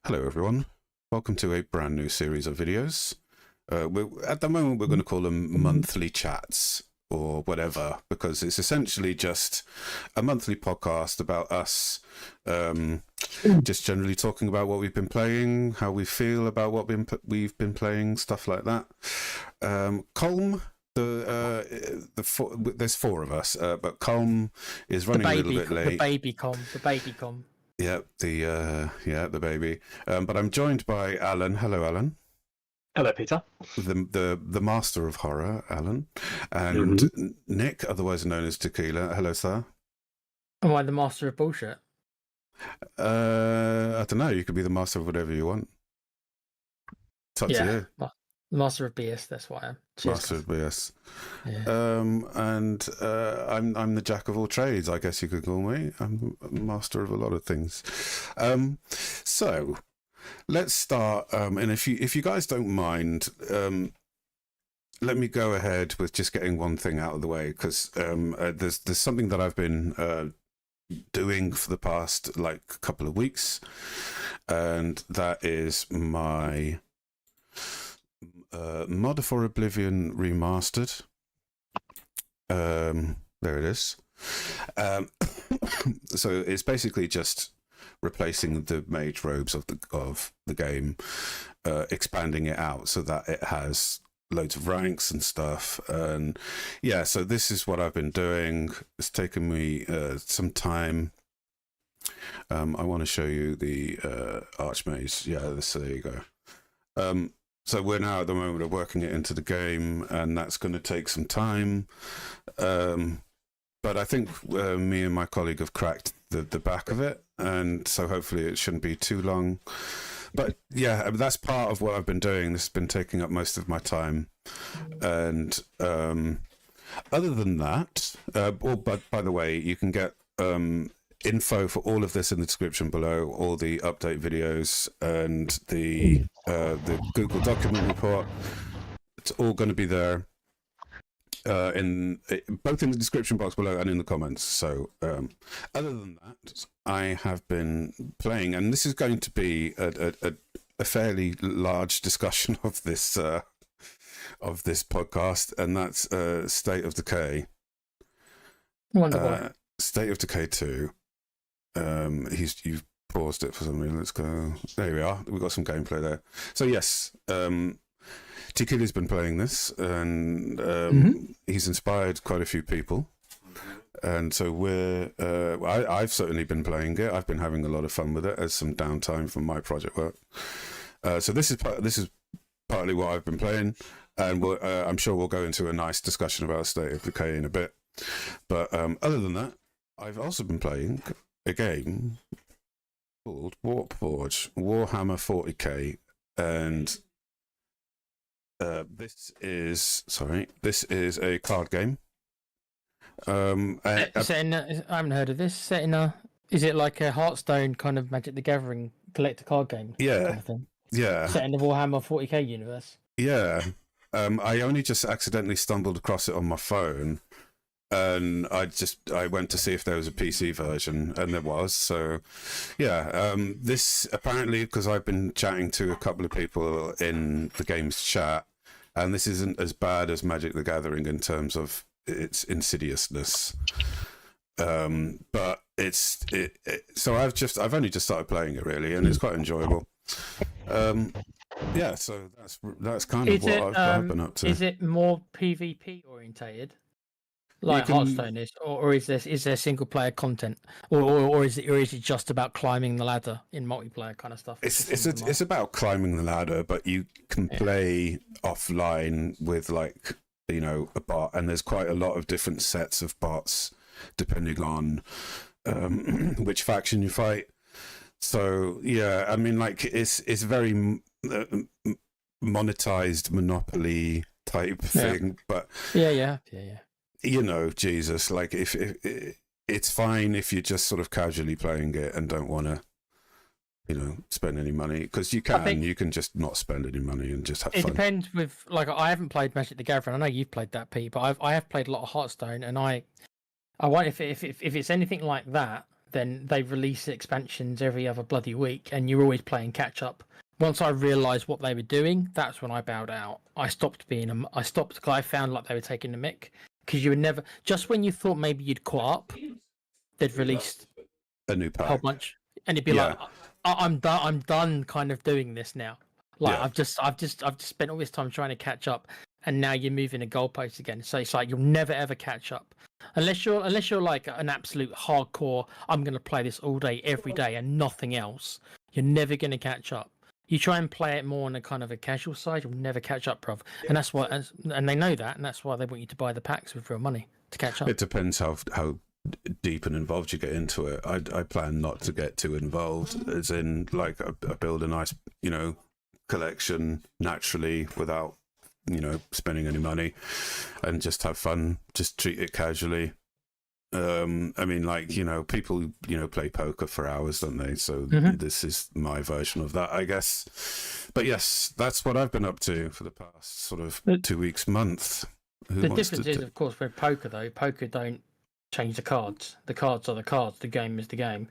Hello everyone, welcome to a brand new series of videos. At the moment we're going to call them monthly chats or whatever, because it's essentially just a monthly podcast about us just generally talking about what we've been playing, how we feel about what we've been playing, stuff like that. Colm, there's four of us, but Colm is running a little bit late. The baby com. Yeah, the baby. But I'm joined by Alan. Hello, Alan. Hello, Peter. The master of horror, Alan, and Nick, otherwise known as Tequila. Hello, sir. Am I the master of bullshit? I don't know. You could be the master of whatever you want. It's up to you. Master of BS. That's what I am. Cheers, master of BS. Yeah. And I'm the jack of all trades, I guess you could call me. I'm a master of a lot of things. So let's start. And if you guys don't mind, let me go ahead with just getting one thing out of the way, because there's something that I've been doing for the past couple of weeks, and that is my mod for Oblivion Remastered. There it is. So it's basically just replacing the mage robes of the game, expanding it out so that it has loads of ranks and stuff. And yeah, so this is what I've been doing. It's taken me some time. I want to show you the Archmage. Yeah, there you go. So we're now at the moment of working it into the game, and that's going to take some time. But I think me and my colleague have cracked the back of it, and so hopefully it shouldn't be too long. But yeah, that's part of what I've been doing. This has been taking up most of my time. And other than that, but by the way, you can get info for all of this in the description below, all the update videos and the Google document report. It's all going to be there both in the description box below and in the comments. So other than that, I have been playing, and this is going to be a fairly large discussion of this podcast, and that's State of Decay. Wonderful. State of Decay 2. You've paused it for some reason. Let's go. There we are. We've got some gameplay there. So yes, Tequila's been playing this, and he's inspired quite a few people. And so I've certainly been playing it. I've been having a lot of fun with it as some downtime from my project work. So this is partly what I've been playing, and I'm sure we'll go into a nice discussion about State of Decay in a bit. But other than that, I've also been playing a game called WarpForge, Warhammer 40k, and this is a card game. I haven't heard of this. Is it like a Hearthstone kind of Magic the Gathering collector card game? Yeah, kind of thing? Yeah. Set in the Warhammer 40k universe. Yeah, I only just accidentally stumbled across it on my phone. And I went to see if there was a PC version, and there was. So, yeah, this apparently, because I've been chatting to a couple of people in the game's chat, and this isn't as bad as Magic the Gathering in terms of its insidiousness. But so I've only just started playing it really, and it's quite enjoyable. Yeah, so that's kind of what I've been up to. Is it more PvP orientated? Like Hearthstone is, or is there single player content, or is it just about climbing the ladder in multiplayer kind of stuff? It's about climbing the ladder, but you can play offline with a bot, and there's quite a lot of different sets of bots depending on which faction you fight. So yeah, I mean, it's very monetized Monopoly type thing, but yeah. You know, Jesus, if it's fine if you're just sort of casually playing it and don't want to, spend any money, because you can just not spend any money and just have fun. It depends with I haven't played Magic the Gathering. I know you've played that, Pete, but I have played a lot of Hearthstone, and I want if it's anything like that, then they release expansions every other bloody week, and you're always playing catch up. Once I realised what they were doing, that's when I bowed out. I stopped being I stopped because I found like they were taking the mick, because you would never, just when you thought maybe you'd caught up, they'd released a new pack, a whole bunch, and it'd be like, I'm done kind of doing this now. Like I've just spent all this time trying to catch up, and now you're moving the goalposts again. So it's like you'll never ever catch up unless you're like an absolute hardcore. I'm going to play this all day, every day, and nothing else. You're never going to catch up. You try and play it more on a kind of a casual side, you'll never catch up, bruv. And that's why, and they know that, and that's why they want you to buy the packs with real money to catch up. It depends how deep and involved you get into it. I plan not to get too involved, as in like I build a nice, collection naturally without, spending any money, and just have fun, just treat it casually. I mean, like, people, play poker for hours, don't they? So this is my version of that, I guess. But yes, that's what I've been up to for the past sort of 2 weeks, month. The difference is, of course, with poker, though, poker don't change the cards. The cards are the cards. The game is the game.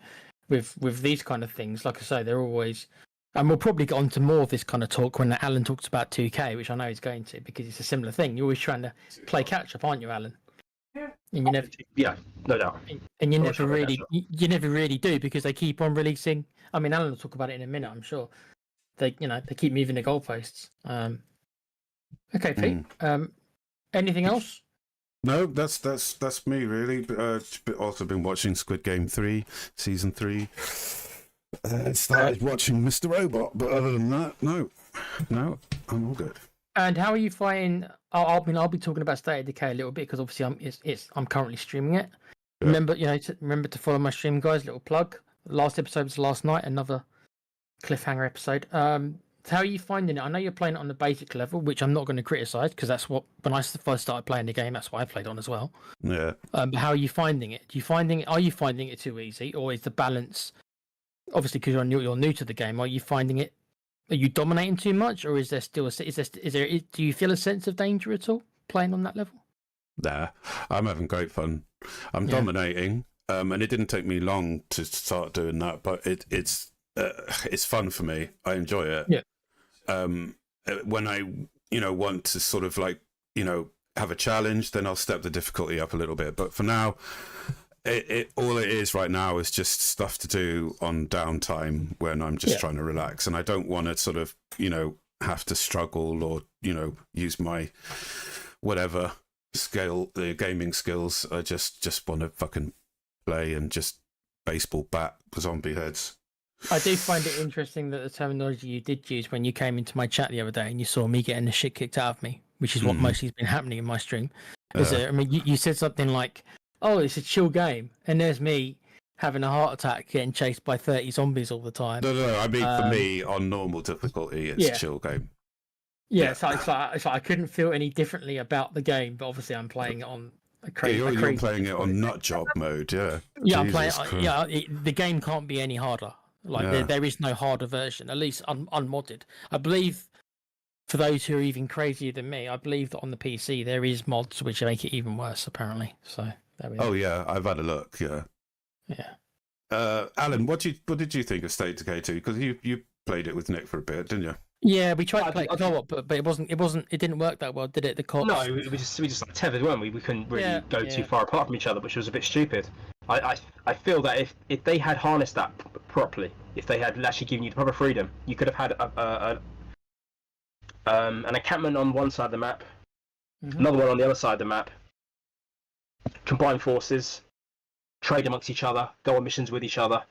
With these kind of things, like I say, they're always... And we'll probably get on to more of this kind of talk when Alan talks about 2K, which I know he's going to, because it's a similar thing. You're always trying to play catch-up, aren't you, Alan? And you never, no doubt. And you never really do, because they keep on releasing. I mean, Alan will talk about it in a minute, I'm sure. They keep moving the goalposts. Okay, Pete. Anything else? No, that's me really. Also been watching Squid Game 3, season 3. Started watching Mr. Robot, but other than that, no, I'm all good. And how are you finding? I'll be talking about State of Decay a little bit, because obviously I'm currently streaming it. Yeah. Remember to follow my stream, guys. Little plug. Last episode was last night. Another cliffhanger episode. How are you finding it? I know you're playing it on the basic level, which I'm not going to criticize, because that's what, when I first started playing the game, that's what I played on as well. Yeah. But how are you finding it? Are you finding it too easy, or is the balance? Obviously, because you're new to the game, are you finding it? Are you dominating too much, or is there still do you feel a sense of danger at all playing on that level? Nah, I'm having great fun. I'm dominating, and it didn't take me long to start doing that, but it's fun for me. I enjoy it. Yeah. When I want to sort of like have a challenge, then I'll step the difficulty up a little bit. But for now, all it is right now is just stuff to do on downtime when I'm just trying to relax, and I don't want to sort of have to struggle or use my whatever the gaming skills. I just want to fucking play and just baseball bat zombie heads. I do find it interesting that the terminology you did use when you came into my chat the other day and you saw me getting the shit kicked out of me, which is what mostly has been happening in my stream. You said something like, "Oh, it's a chill game," and there's me having a heart attack, getting chased by 30 zombies all the time. No. I mean, for me, on normal difficulty, it's a chill game. Yeah, it's like I couldn't feel any differently about the game, but obviously I'm playing it on a crazy. You're playing it on nut job mode, yeah. Yeah, I'm playing. The game can't be any harder. Like there is no harder version, at least unmodded. I believe, for those who are even crazier than me, I believe that on the PC there is mods which make it even worse, apparently. So there we go. Oh yeah, I've had a look. Yeah. Yeah. Alan, what did you think of State of Decay 2? Because you played it with Nick for a bit, didn't you? Yeah, we tried to play co-op, but it didn't work that well, did it? The co-op. No, we just like tethered, weren't we? We couldn't really go too far apart from each other, which was a bit stupid. I feel that if they had harnessed that properly, if they had actually given you the proper freedom, you could have had an encampment on one side of the map, another one on the other side of the map, combine forces, trade amongst each other, go on missions with each other.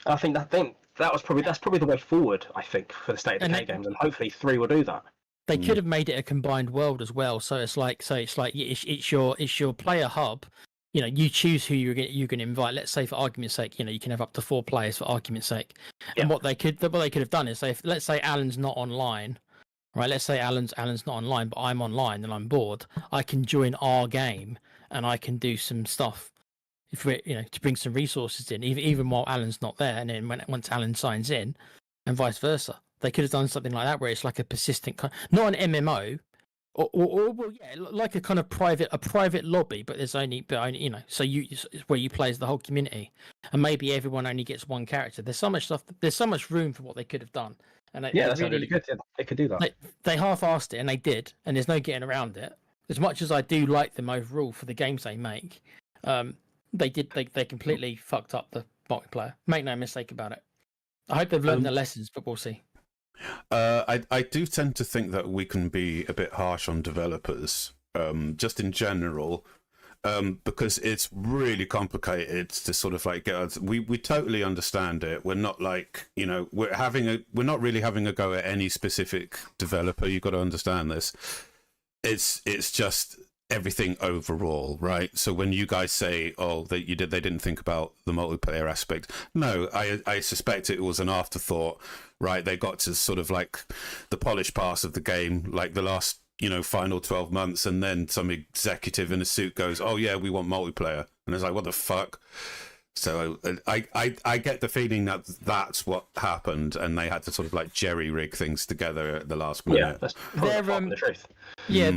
I think that's probably the way forward. I think for the State of Decay games, and hopefully 3 will do that. They could have made it a combined world as well. So it's your player hub. You choose who you're going to invite. Let's say, for argument's sake, you can have up to 4 players for argument's sake. And what they could have done is, let's say Alan's not online, right? Let's say Alan's not online, but I'm online and I'm bored. I can join our game and I can do some stuff. If we, to bring some resources in, even while Alan's not there, and then once Alan signs in, and vice versa, they could have done something like that, where it's like a persistent, not an MMO, Well, yeah, like a kind of private lobby, but there's only so it's where you play as the whole community, and maybe everyone only gets one character. There's so much stuff. There's so much room for what they could have done, and that sounds really good. Yeah, they could do that. They half-assed it, and they did, and there's no getting around it. As much as I do like them overall for the games they make, they completely fucked up the multiplayer. Make no mistake about it. I hope they've learned their lessons, but we'll see. I do tend to think that we can be a bit harsh on developers, just in general, because it's really complicated to sort of like get. We totally understand it. We're not like we're not really having a go at any specific developer. You've got to understand this. It's just everything overall, right? So when you guys say, "Oh, they didn't think about the multiplayer aspect," no, I suspect it was an afterthought, right? They got to sort of like the polished pass of the game, like the last final 12 months, and then some executive in a suit goes, "Oh yeah, we want multiplayer," and it's like, what the fuck? So I get the feeling that that's what happened, and they had to sort of like jerry rig things together at the last minute. Yeah, that's probably the truth. Yeah,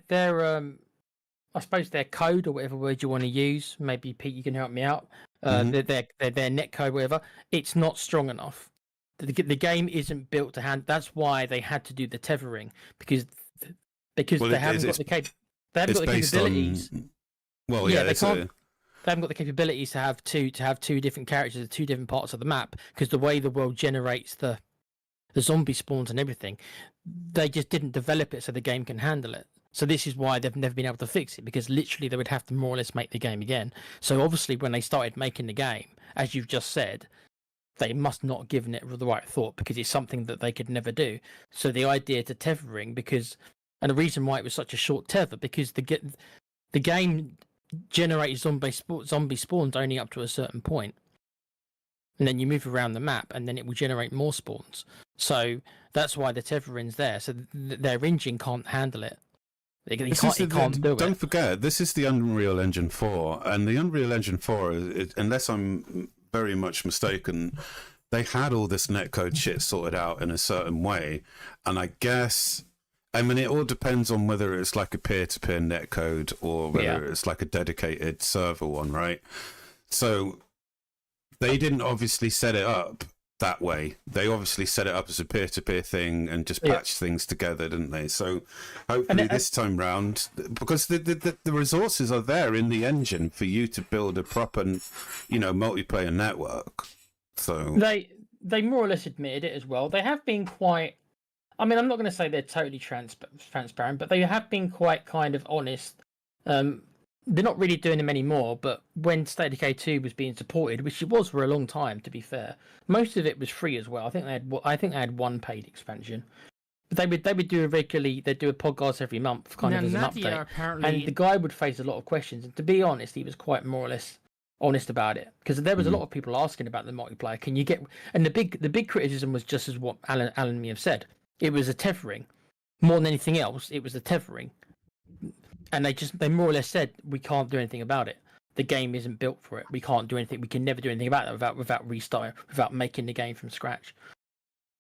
their I suppose their code, or whatever word you want to use. Maybe Pete, you can help me out. Their net code, whatever. It's not strong enough. The game isn't built to hand. That's why they had to do the tethering, because they haven't got the capabilities. Well, yeah, they can't. They haven't got the capabilities to have two different characters at two different parts of the map, because the way the world generates the zombie spawns and everything, they just didn't develop it so the game can handle it. So this is why they've never been able to fix it, because literally they would have to more or less make the game again. So obviously when they started making the game, as you've just said, they must not have given it the right thought, because it's something that they could never do. So the idea to tethering, and the reason why it was such a short tether, because the game generates zombie spawns only up to a certain point, and then you move around the map, and then it will generate more spawns. So that's why the tethering's there. So their engine can't handle it. It can't do it. Don't forget, this is the Unreal Engine 4, and the Unreal Engine 4, unless I'm very much mistaken, they had all this netcode shit sorted out in a certain way, and I guess. I mean, it all depends on whether it's like a peer-to-peer netcode or whether it's like a dedicated server one, right? So they didn't obviously set it up that way. They obviously set it up as a peer-to-peer thing and just patched things together, didn't they? So hopefully this time round, because the resources are there in the engine for you to build a proper, multiplayer network. So they more or less admitted it as well. They have been quite. I mean, I'm not going to say they're totally transparent, but they have been quite kind of honest. They're not really doing them anymore, but when State of Decay 2 was being supported, which it was for a long time, to be fair, most of it was free as well. I think they had one paid expansion. But they would do they'd do a podcast every month, kind of as an update. Apparently. And the guy would face a lot of questions. And to be honest, he was quite more or less honest about it, because there was a lot of people asking about the multiplayer. Can you get? And the big criticism was just as what Alan and me have said. It was a tethering. More than anything else, it was the tethering. And they more or less said, we can't do anything about it. The game isn't built for it. We can't do anything. We can never do anything about it without restarting, without making the game from scratch.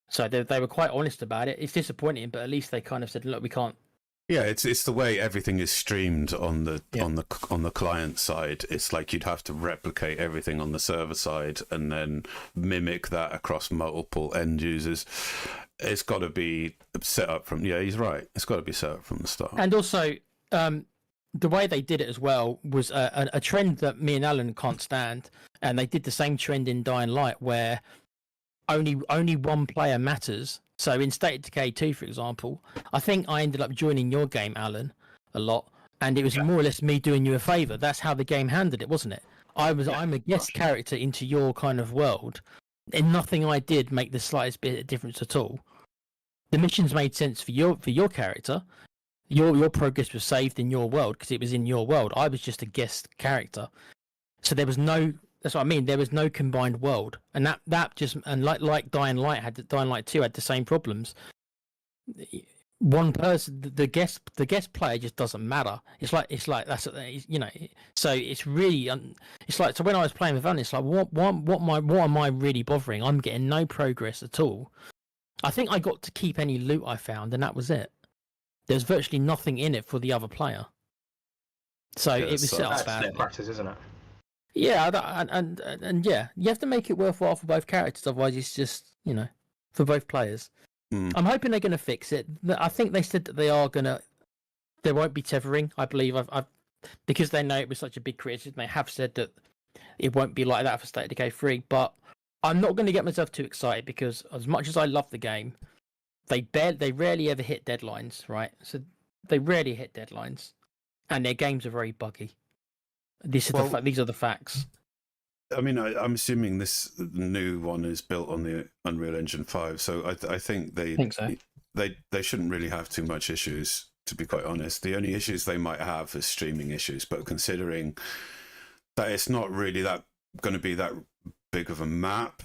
So they were quite honest about it. It's disappointing, but at least they kind of said, look, we can't. Yeah, it's the way everything is streamed on the client side. It's like you'd have to replicate everything on the server side and then mimic that across multiple end users. It's got to be set up from. Yeah, he's right. It's got to be set up from the start. And also, the way they did it as well was a trend that me and Alan can't stand. And they did the same trend in Dying Light, where only one player matters. So in State of Decay 2, for example, I think I ended up joining your game, Alan, a lot, and it was more or less me doing you a favour. That's how the game handled it, wasn't it? I'm a guest character into your kind of world, and nothing I did make the slightest bit of difference at all. The missions made sense for your character. Your progress was saved in your world because it was in your world. I was just a guest character, so there was no. That's what I mean. There was no combined world, and that just like Dying Light 2 had the same problems. One person, the guest player just doesn't matter. It's like that's So it's really it's like, so when I was playing with Alan, it's like what am I really bothering? I'm getting no progress at all. I think I got to keep any loot I found, and that was it. there's virtually nothing in it for the other player. So it was set up That's badly. their practice, isn't it? Yeah, and yeah, you have to make it worthwhile for both characters, otherwise it's just, for both players. I'm hoping they're going to fix it. I think they said that there won't be tethering. I believe I've because they know it was such a big criticism. They have said that it won't be like that for State of Decay 3. But I'm not going to get myself too excited because as much as I love the game, they rarely ever hit deadlines, right? So they rarely hit deadlines, and their games are very buggy. These are the facts. I mean, I'm assuming this new one is built on the Unreal Engine 5, so I think they shouldn't really have too much issues, to be quite honest. The only issues they might have is streaming issues, but considering that it's not really going to be that big of a map,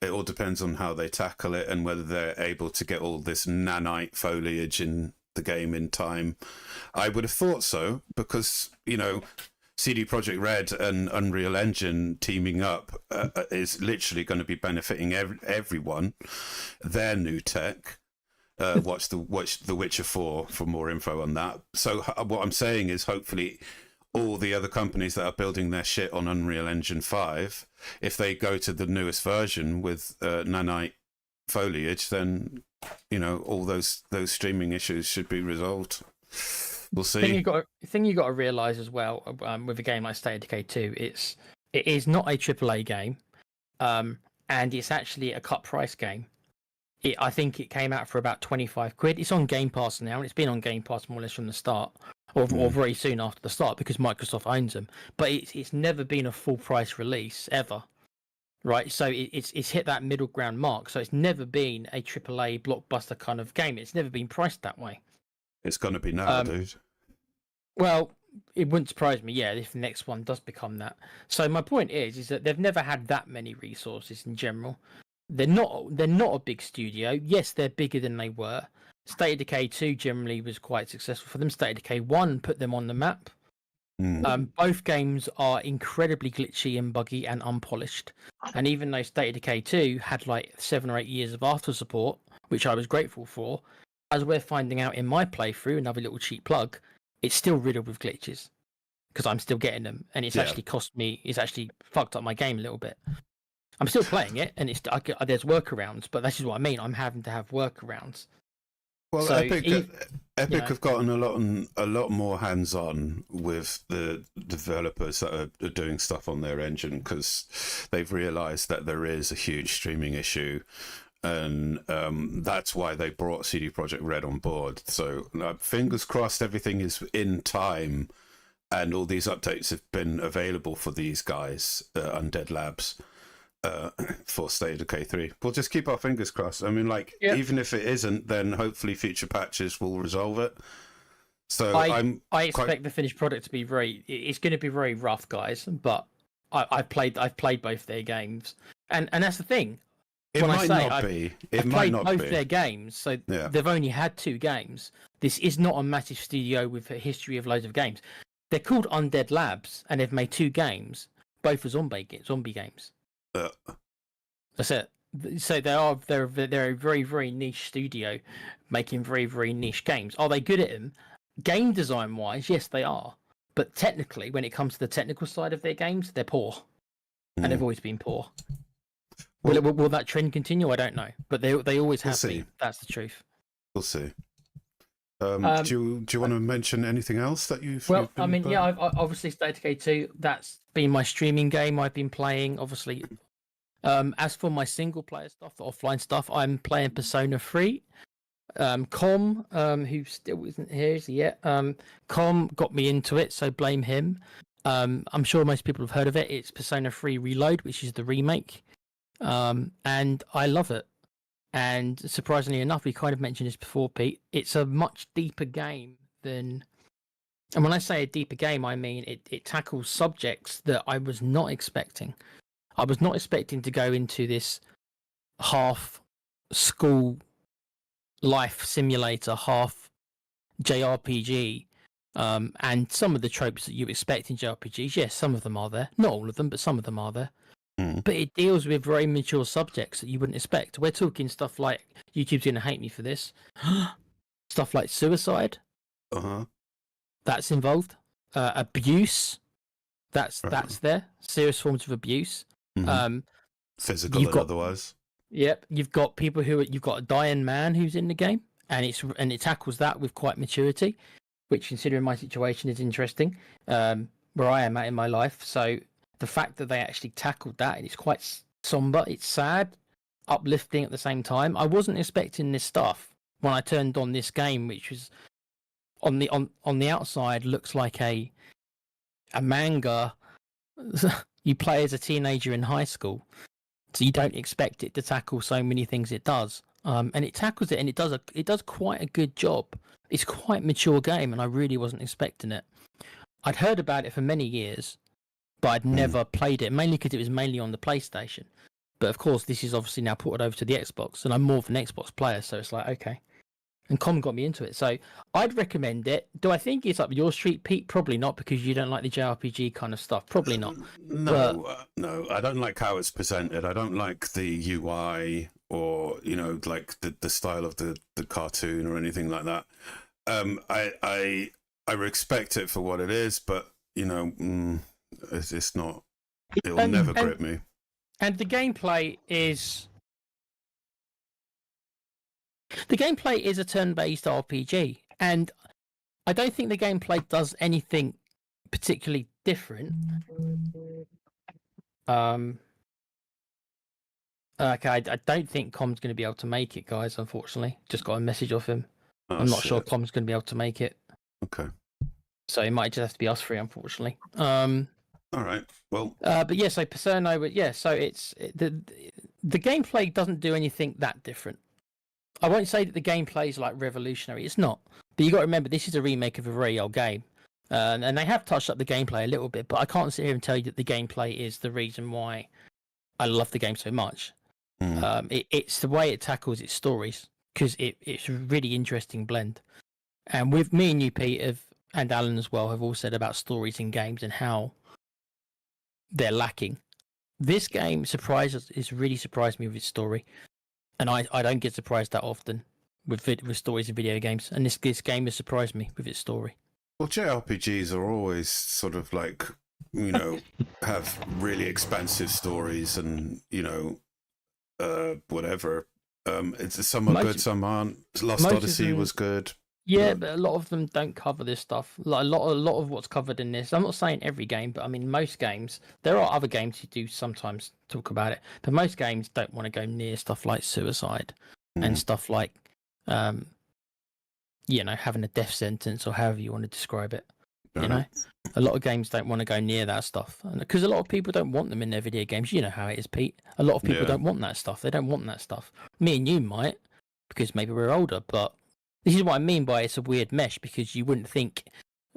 it all depends on how they tackle it and whether they're able to get all this nanite foliage in the game in time. I would have thought so, because, CD Projekt Red and Unreal Engine teaming up is literally going to be benefiting everyone. Their new tech. Watch The Witcher 4 for more info on that. So what I'm saying is, hopefully, all the other companies that are building their shit on Unreal Engine 5, if they go to the newest version with nanite foliage, then all those streaming issues should be resolved. We'll see. The thing you got to realize as well with a game like State of Decay 2, it is not a AAA game, and it's actually a cut price game. I think it came out for about £25. It's on Game Pass now, and it's been on Game Pass more or less from the start, or very soon after the start, because Microsoft owns them. But it's never been a full price release ever, right? So it's hit that middle ground mark. So it's never been a AAA blockbuster kind of game. It's never been priced that way. It's going to be now, dude. Well, it wouldn't surprise me, if the next one does become that. So my point is that they've never had that many resources in general. They're not a big studio. Yes, they're bigger than they were. State of Decay 2 generally was quite successful for them. State of Decay 1 put them on the map. Both games are incredibly glitchy and buggy and unpolished. And even though State of Decay 2 had like 7 or 8 years of after support, which I was grateful for, as we're finding out in my playthrough, another little cheap plug, it's still riddled with glitches because I'm still getting them, and it's actually it's actually fucked up my game a little bit. I'm still playing it, and there's workarounds, but that's just what I mean. I'm having to have workarounds. Well, so Epic have gotten a lot more hands-on with the developers that are doing stuff on their engine, because they've realised that there is a huge streaming issue. And that's why they brought CD Projekt Red on board. So fingers crossed everything is in time and all these updates have been available for these guys, Undead Labs, for State of Decay 3. We'll just keep our fingers crossed. I mean, even if it isn't, then hopefully future patches will resolve it. So I expect the finished product to be it's going to be very rough, guys, but I've played both their games. And that's the thing. It might not be. It might not be. I've played both their games, so they've only had 2 games. This is not a massive studio with a history of loads of games. They're called Undead Labs, and they've made 2 games, both are zombie games. That's it. So they're a very, very niche studio, making very, very niche games. Are they good at them? Game design wise, yes, they are. But technically, when it comes to the technical side of their games, they're poor, and they've always been poor. Will that trend continue? I don't know, but they always have been. That's the truth. We'll see. Do you want to mention anything else that you've? Well, I mean, I've obviously State of Decay 2. That's been my streaming game. I've been playing, obviously. As for my single player stuff, the offline stuff, I'm playing Persona 3. Com, who still isn't here yet. Com got me into it, so blame him. I'm sure most people have heard of it. It's Persona 3 Reload, which is the remake. And I love it. And surprisingly enough, we kind of mentioned this before, Pete. It's a much deeper game than. And when I say a deeper game, I mean it tackles subjects that I was not expecting. I was not expecting to go into this half school life simulator, half JRPG, and some of the tropes that you expect in JRPGs. Yes, some of them are there. Not all of them, but some of them are there. But it deals with very mature subjects that you wouldn't expect. We're talking stuff like, YouTube's going to hate me for this, stuff like suicide. That's involved. Abuse. That's there. Serious forms of abuse. Physical and otherwise. Yep. You've got you've got a dying man who's in the game, and it tackles that with quite maturity, which, considering my situation, is interesting. Where I am at in my life, so the fact that they actually tackled that, and it's quite somber, it's sad, uplifting at the same time. I wasn't expecting this stuff when I turned on this game, which was on the outside looks like a manga you play as a teenager in high school, so you don't expect it to tackle so many things it does, and it tackles it, and it does quite a good job. It's quite a mature game, and I really wasn't expecting it. I'd heard about it for many years, but I'd never played it, mainly because it was mainly on the PlayStation. But of course, this is obviously now ported over to the Xbox, and I'm more of an Xbox player, so it's like, okay. And Com got me into it, so I'd recommend it. Do I think it's up your street, Pete? Probably not, because you don't like the JRPG kind of stuff. Probably not. No, I don't like how it's presented. I don't like the UI or, like the style of the cartoon or anything like that. I respect it for what it is, but it's not. It will never grip me. And the gameplay is a turn-based RPG, and I don't think the gameplay does anything particularly different. Okay, I don't think Com's going to be able to make it, guys. Unfortunately, just got a message off him. I'm not sure Com's going to be able to make it. Okay. So it might just have to be us three, unfortunately. All right. Well. But yeah, so Persona. Yeah, so the gameplay doesn't do anything that different. I won't say that the gameplay is like revolutionary. It's not. But you got to remember, this is a remake of a very old game, and they have touched up the gameplay a little bit. But I can't sit here and tell you that the gameplay is the reason why I love the game so much. It's the way it tackles its stories, because it's a really interesting blend. And with me and you, Pete, and Alan as well, have all said about stories in games and how they're lacking. This game really surprised me with its story, and I don't get surprised that often with stories in video games. And this game has surprised me with its story. Well, JRPGs are always sort of like, have really expensive stories, and whatever. Some are good, some aren't. Lost Odyssey was good. Yeah, but a lot of them don't cover this stuff. Like a lot of what's covered in this. I'm not saying every game, but I mean most games. There are other games who do sometimes talk about it, but most games don't want to go near stuff like suicide and stuff like, having a death sentence or however you want to describe it. A lot of games don't want to go near that stuff, because a lot of people don't want them in their video games. You know how it is, Pete. A lot of people don't want that stuff. They don't want that stuff. Me and you might, because maybe we're older, but. This is what I mean by it's a weird mesh, because you wouldn't think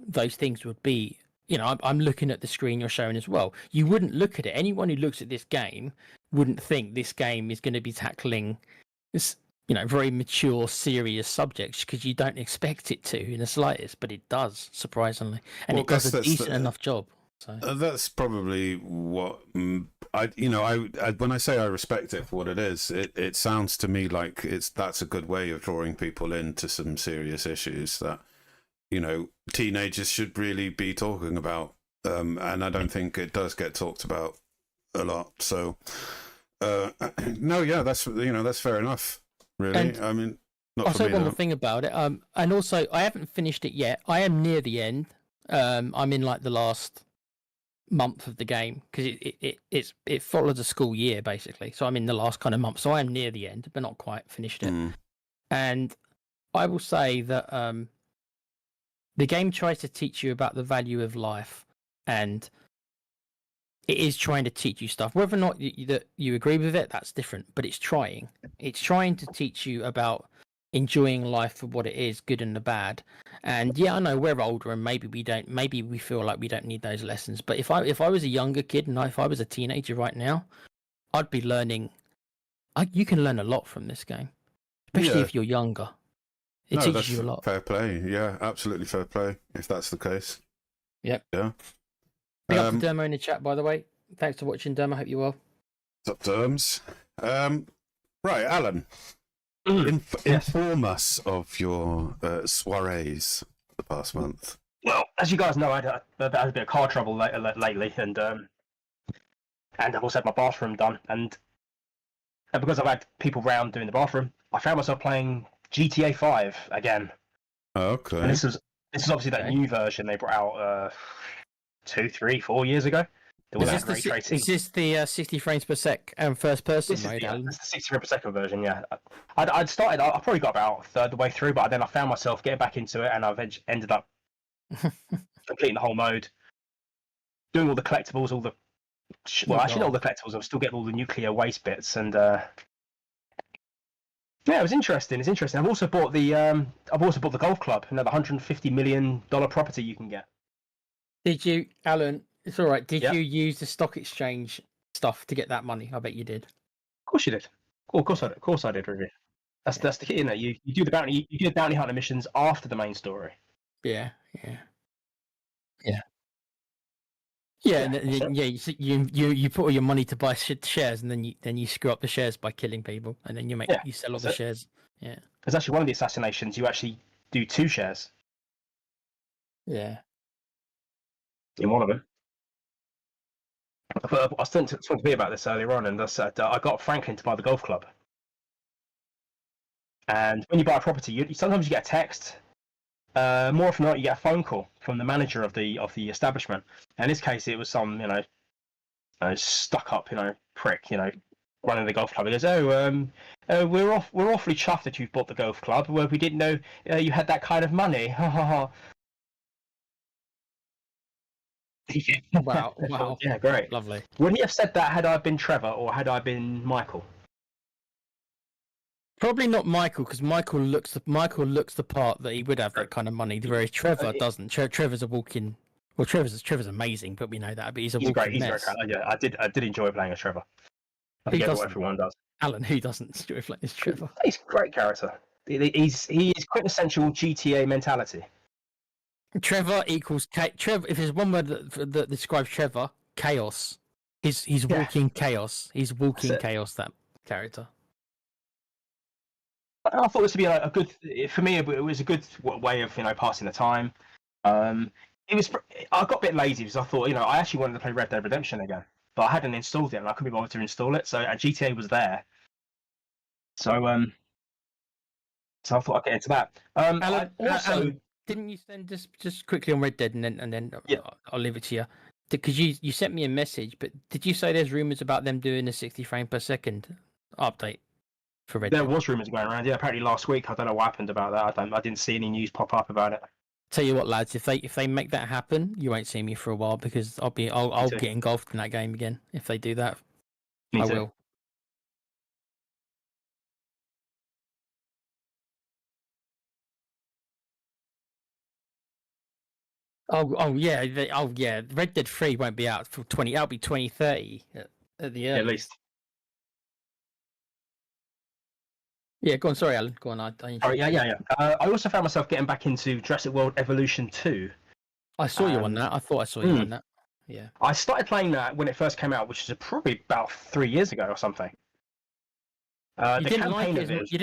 those things would be, I'm looking at the screen you're showing as well. You wouldn't look at it. Anyone who looks at this game wouldn't think this game is going to be tackling this, very mature, serious subjects, because you don't expect it to in the slightest, but it does, surprisingly. And it does a decent enough job. So. That's probably what when I say I respect it for what it is, it sounds to me like that's a good way of drawing people into some serious issues that teenagers should really be talking about, and I don't think it does get talked about a lot. So that's fair enough, really. And I mean, I'll say one more thing about it, and also I haven't finished it yet. I am near the end. I'm in like the last month of the game, because it follows a school year basically, so I'm in the last kind of month, so I am near the end but not quite finished it. And I will say that the game tries to teach you about the value of life, and it is trying to teach you stuff. Whether or not that you agree with it, that's different, but it's trying to teach you about enjoying life for what it is, good and the bad. And yeah, I know we're older, and maybe we feel like we don't need those lessons. But if I was a younger kid, and if I was a teenager right now, I'd be learning. You can learn a lot from this game, especially if you're younger. It teaches you a lot. Fair play, yeah, absolutely fair play. If that's the case, yep, yeah. Big up to Dermo in the chat, by the way. Thanks for watching, Dermo. Hope you're well. What's up, Derms? Right, Alan. Inform us of your soirees the past month. Well, as you guys know, I had a bit of car trouble lately, and I've also had my bathroom done, and because I've had people round doing the bathroom, I found myself playing GTA 5 again. Okay. And this is obviously that new version they brought out 2, 3, 4 years ago. Is this the 60 frames per sec and first person mode? This is the 60 frames per second version, yeah. I probably got about a third of the way through, but then I found myself getting back into it, and I've ended up completing the whole mode, doing all the collectibles, all the not all the collectibles. I'm still getting all the nuclear waste bits, and yeah, it was interesting. It's interesting. I've also bought the golf club, another $150 million property you can get. Did you, Alan? It's all right. Did you use the stock exchange stuff to get that money? I bet you did. Of course you did. Of course I did, Ruby. That's the key, you know. You do the bounty hunter missions after the main story. Yeah. And then, you put all your money to buy shares, and then you screw up the shares by killing people, and then you sell all the shares. Yeah. There's actually one of the assassinations you actually do 2 shares. Yeah. In one of them. I was talking to me about this earlier on, and I said I got Franklin to buy the golf club. And when you buy a property, sometimes you get a text. More often than not, you get a phone call from the manager of the establishment. And in this case, it was some stuck up prick running the golf club. He goes, we're awfully chuffed that you've bought the golf club. Well, we didn't know you had that kind of money. Wow. Yeah, great. Lovely. Wouldn't he have said that had I been Trevor or had I been Michael? Probably not Michael, because Michael looks the part that he would have that kind of money, whereas Trevor doesn't. Trevor's a walking. Well, Trevor's amazing, but we know that. But he's a walking mess. Yeah, I did enjoy playing as Trevor. I think everyone does. Alan, who doesn't enjoy playing as Trevor? He's a great character. He is quintessential GTA mentality. Trevor equals Trevor. If there's one word that describes Trevor, chaos. He's walking chaos. He's walking chaos. That character. I thought this would be a good. For me, it was a good way of passing the time. It was. I got a bit lazy because I thought I actually wanted to play Red Dead Redemption again, but I hadn't installed it and I couldn't be bothered to install it. So GTA was there. So I thought I'd get into that. Alan, didn't you send just quickly on Red Dead and then I'll leave it to you, because you sent me a message, but did you say there's rumors about them doing a 60 frame per second update for Red Dead? There was rumors going around. Yeah, apparently last week. I don't know what happened about that. I didn't see any news pop up about it. Tell you what, lads, if they make that happen, you won't see me for a while, because I'll get engulfed in that game again if they do that. Me I too. will. Oh yeah. Red Dead 3 won't be out for 20. That'll be 2030 at the at least. Yeah, go on. Sorry, Alan. Go on. Yeah. I also found myself getting back into Jurassic World Evolution 2. I saw you on that. I thought I saw you on that. Yeah. I started playing that when it first came out, which is probably about 3 years ago or something. You didn't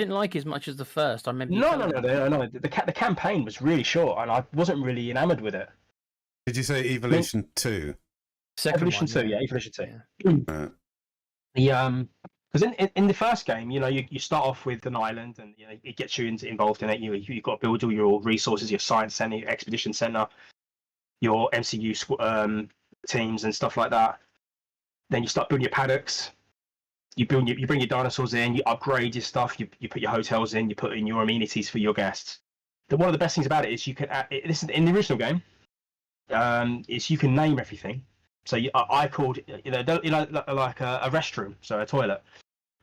like it as much as the first. I remember. No. The campaign was really short, and I wasn't really enamored with it. Did you say Evolution 2? Evolution 2, yeah, Evolution 2. Because in the first game, you start off with an island, and it gets you involved in it. You've got to build all your resources, your science center, your expedition center, your MCU teams, and stuff like that. Then you start building your paddocks. You bring your dinosaurs in. You upgrade your stuff. You put your hotels in. You put in your amenities for your guests. One of the best things about it is you can. This is in the original game. Is you can name everything. So I called like a restroom, so a toilet.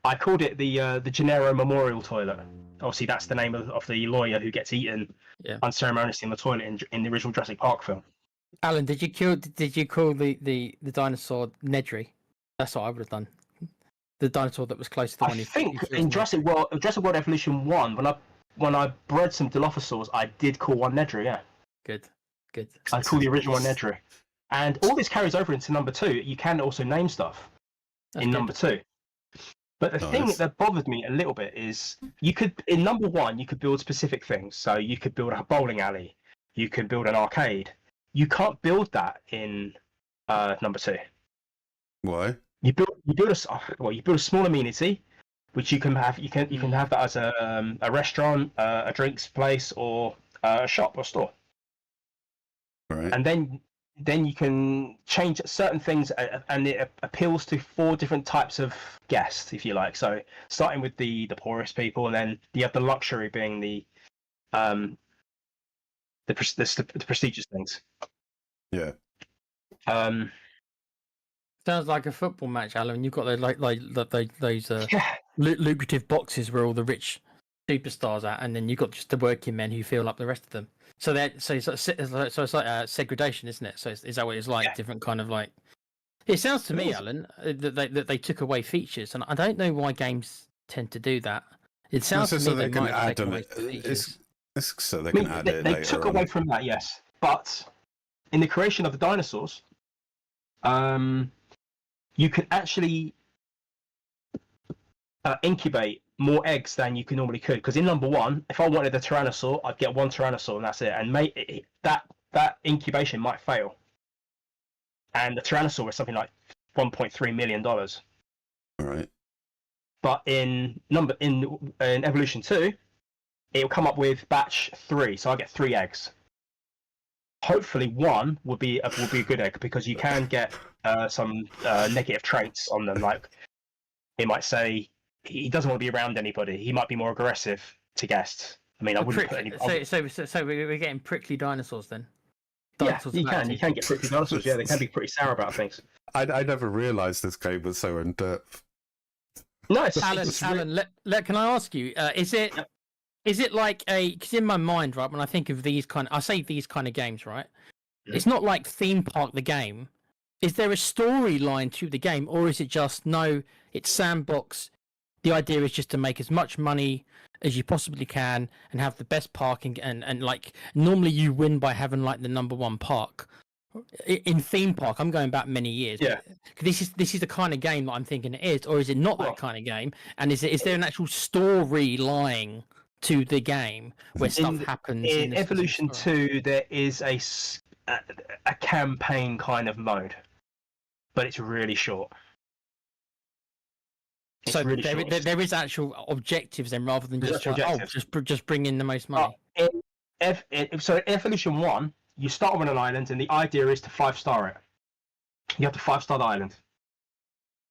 I called it the Gennaro Memorial Toilet. Obviously, that's the name of the lawyer who gets eaten unceremoniously in the toilet in the original Jurassic Park film. Alan, did you call the dinosaur Nedry? That's what I would have done. The dinosaur that was close to the one. I think in Jurassic World Evolution 1, when I bred some Dilophosaurs, I did call one Nedry. Yeah. Good. I call the original one Nedry. And all this carries over into number 2. You can also name stuff in number 2. But the thing Nice. that bothered me a little bit is in number 1, you could build specific things. So you could build a bowling alley, you could build an arcade. You can't build that in number 2. Why? You build a small amenity, which you can have. You can have that as a restaurant, a drinks place, or a shop or store. Right. And then you can change certain things, and it appeals to 4 different types of guests, if you like. So starting with the poorest people, and then you have the luxury being the prestigious things. Yeah. Sounds like a football match, Alan. You've got those lucrative boxes where all the rich superstars are, and then you've got just the working men who feel up the rest of them. So it's like segregation, isn't it? So is that what it's like? Yeah. Different kind of like. It sounds to me, Alan, that they took away features, and I don't know why games tend to do that. It sounds to me so they can might add take on away it. features. It's so they can add it. They took away from that, yes, but in the creation of the dinosaurs, you can actually incubate more eggs than you normally could. Because in number 1, if I wanted a Tyrannosaur, I'd get 1 Tyrannosaur and that's it. And that incubation might fail. And the Tyrannosaur is something like $1.3 million. All right. But in Evolution 2, it'll come up with batch 3, so I get 3 eggs. Hopefully 1 will be a good egg, because you can get some negative traits on them. Like it might say he doesn't want to be around anybody. He might be more aggressive to guests. I mean, I wouldn't put any. So we're getting prickly dinosaurs then. Dinosaurs you can get prickly dinosaurs. Yeah, they can be pretty sour about things. I never realised this game was so in depth. No, Alan, can I ask you? Is it like because in my mind, right, when I think of these kind of games, right? Yeah. It's not like theme park the game. Is there a storyline to the game, or is it just no? It's sandbox. The idea is just to make as much money as you possibly can and have the best parking, and like normally you win by having like the number 1 park. In theme park, I'm going back many years. Yeah. This is the kind of game that I'm thinking it is, or is it not that kind of game? And is there an actual story lying to the game where stuff happens? In Evolution 2, there is a campaign kind of mode, but it's really short. So there is actual objectives then, rather than just bring in the most money. So in Evolution 1, you start on an island, and the idea is to 5-star it. You have to 5-star the island.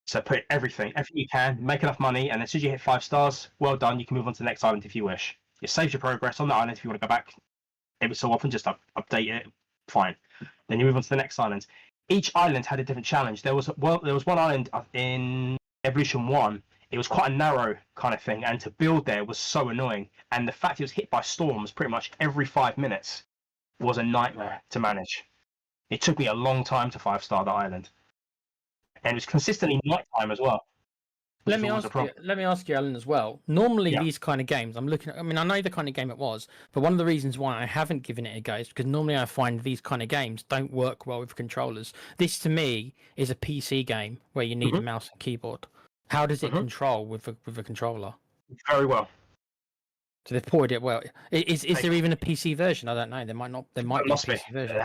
So put everything you can, make enough money, and as soon as you hit 5 stars, well done. You can move on to the next island if you wish. It saves your progress on the island if you want to go back every so often. Just update it. Fine. Then you move on to the next island. Each island had a different challenge. There was one island in Evolution 1. It was quite a narrow kind of thing, and to build there was so annoying. And the fact it was hit by storms pretty much every 5 minutes was a nightmare to manage. It took me a long time to 5-star the island, and it was consistently nighttime as well. Let me ask you, Alan, as well. Normally, these kind of games, I know the kind of game it was, but one of the reasons why I haven't given it a go is because normally I find these kind of games don't work well with controllers. This, to me, is a PC game where you need a mouse and keyboard. How does it control with a controller? Very well. So they've ported it well. Is there even a PC version? I don't know. There might be a PC version.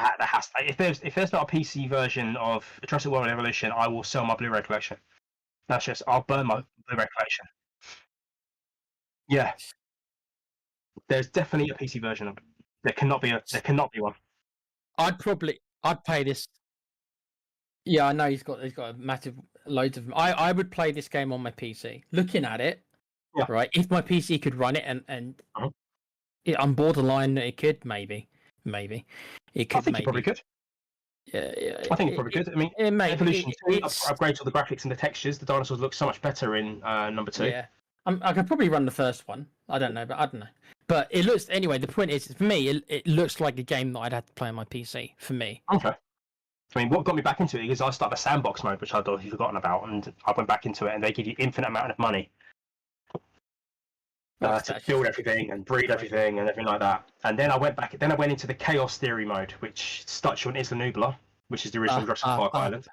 If there's not a PC version of Jurassic World Evolution, I will sell my Blu-ray collection. I'll burn my Blu-ray collection. Yeah. There's definitely a PC version of it. There cannot be one. I'd pay this. Yeah, I know he's got a massive loads of them. I would play this game on my PC. Looking at it, right? If my PC could run it, and I'm borderline that it could maybe it could. I think it probably could. Yeah, I think it probably could. I mean, Evolution 2 upgrades all the graphics and the textures. The dinosaurs look so much better in number 2. Yeah, I could probably run the first one. I don't know. But it looks anyway. The point is, for me, it looks like a game that I'd have to play on my PC. For me. Okay. I mean, what got me back into it is I started the sandbox mode, which I'd already forgotten about, and I went back into it, and they give you infinite amount of money to build everything and breed everything and everything like that. And then I went back. Then I went into the chaos theory mode, which starts you on Isla Nublar, which is the original Jurassic Park island.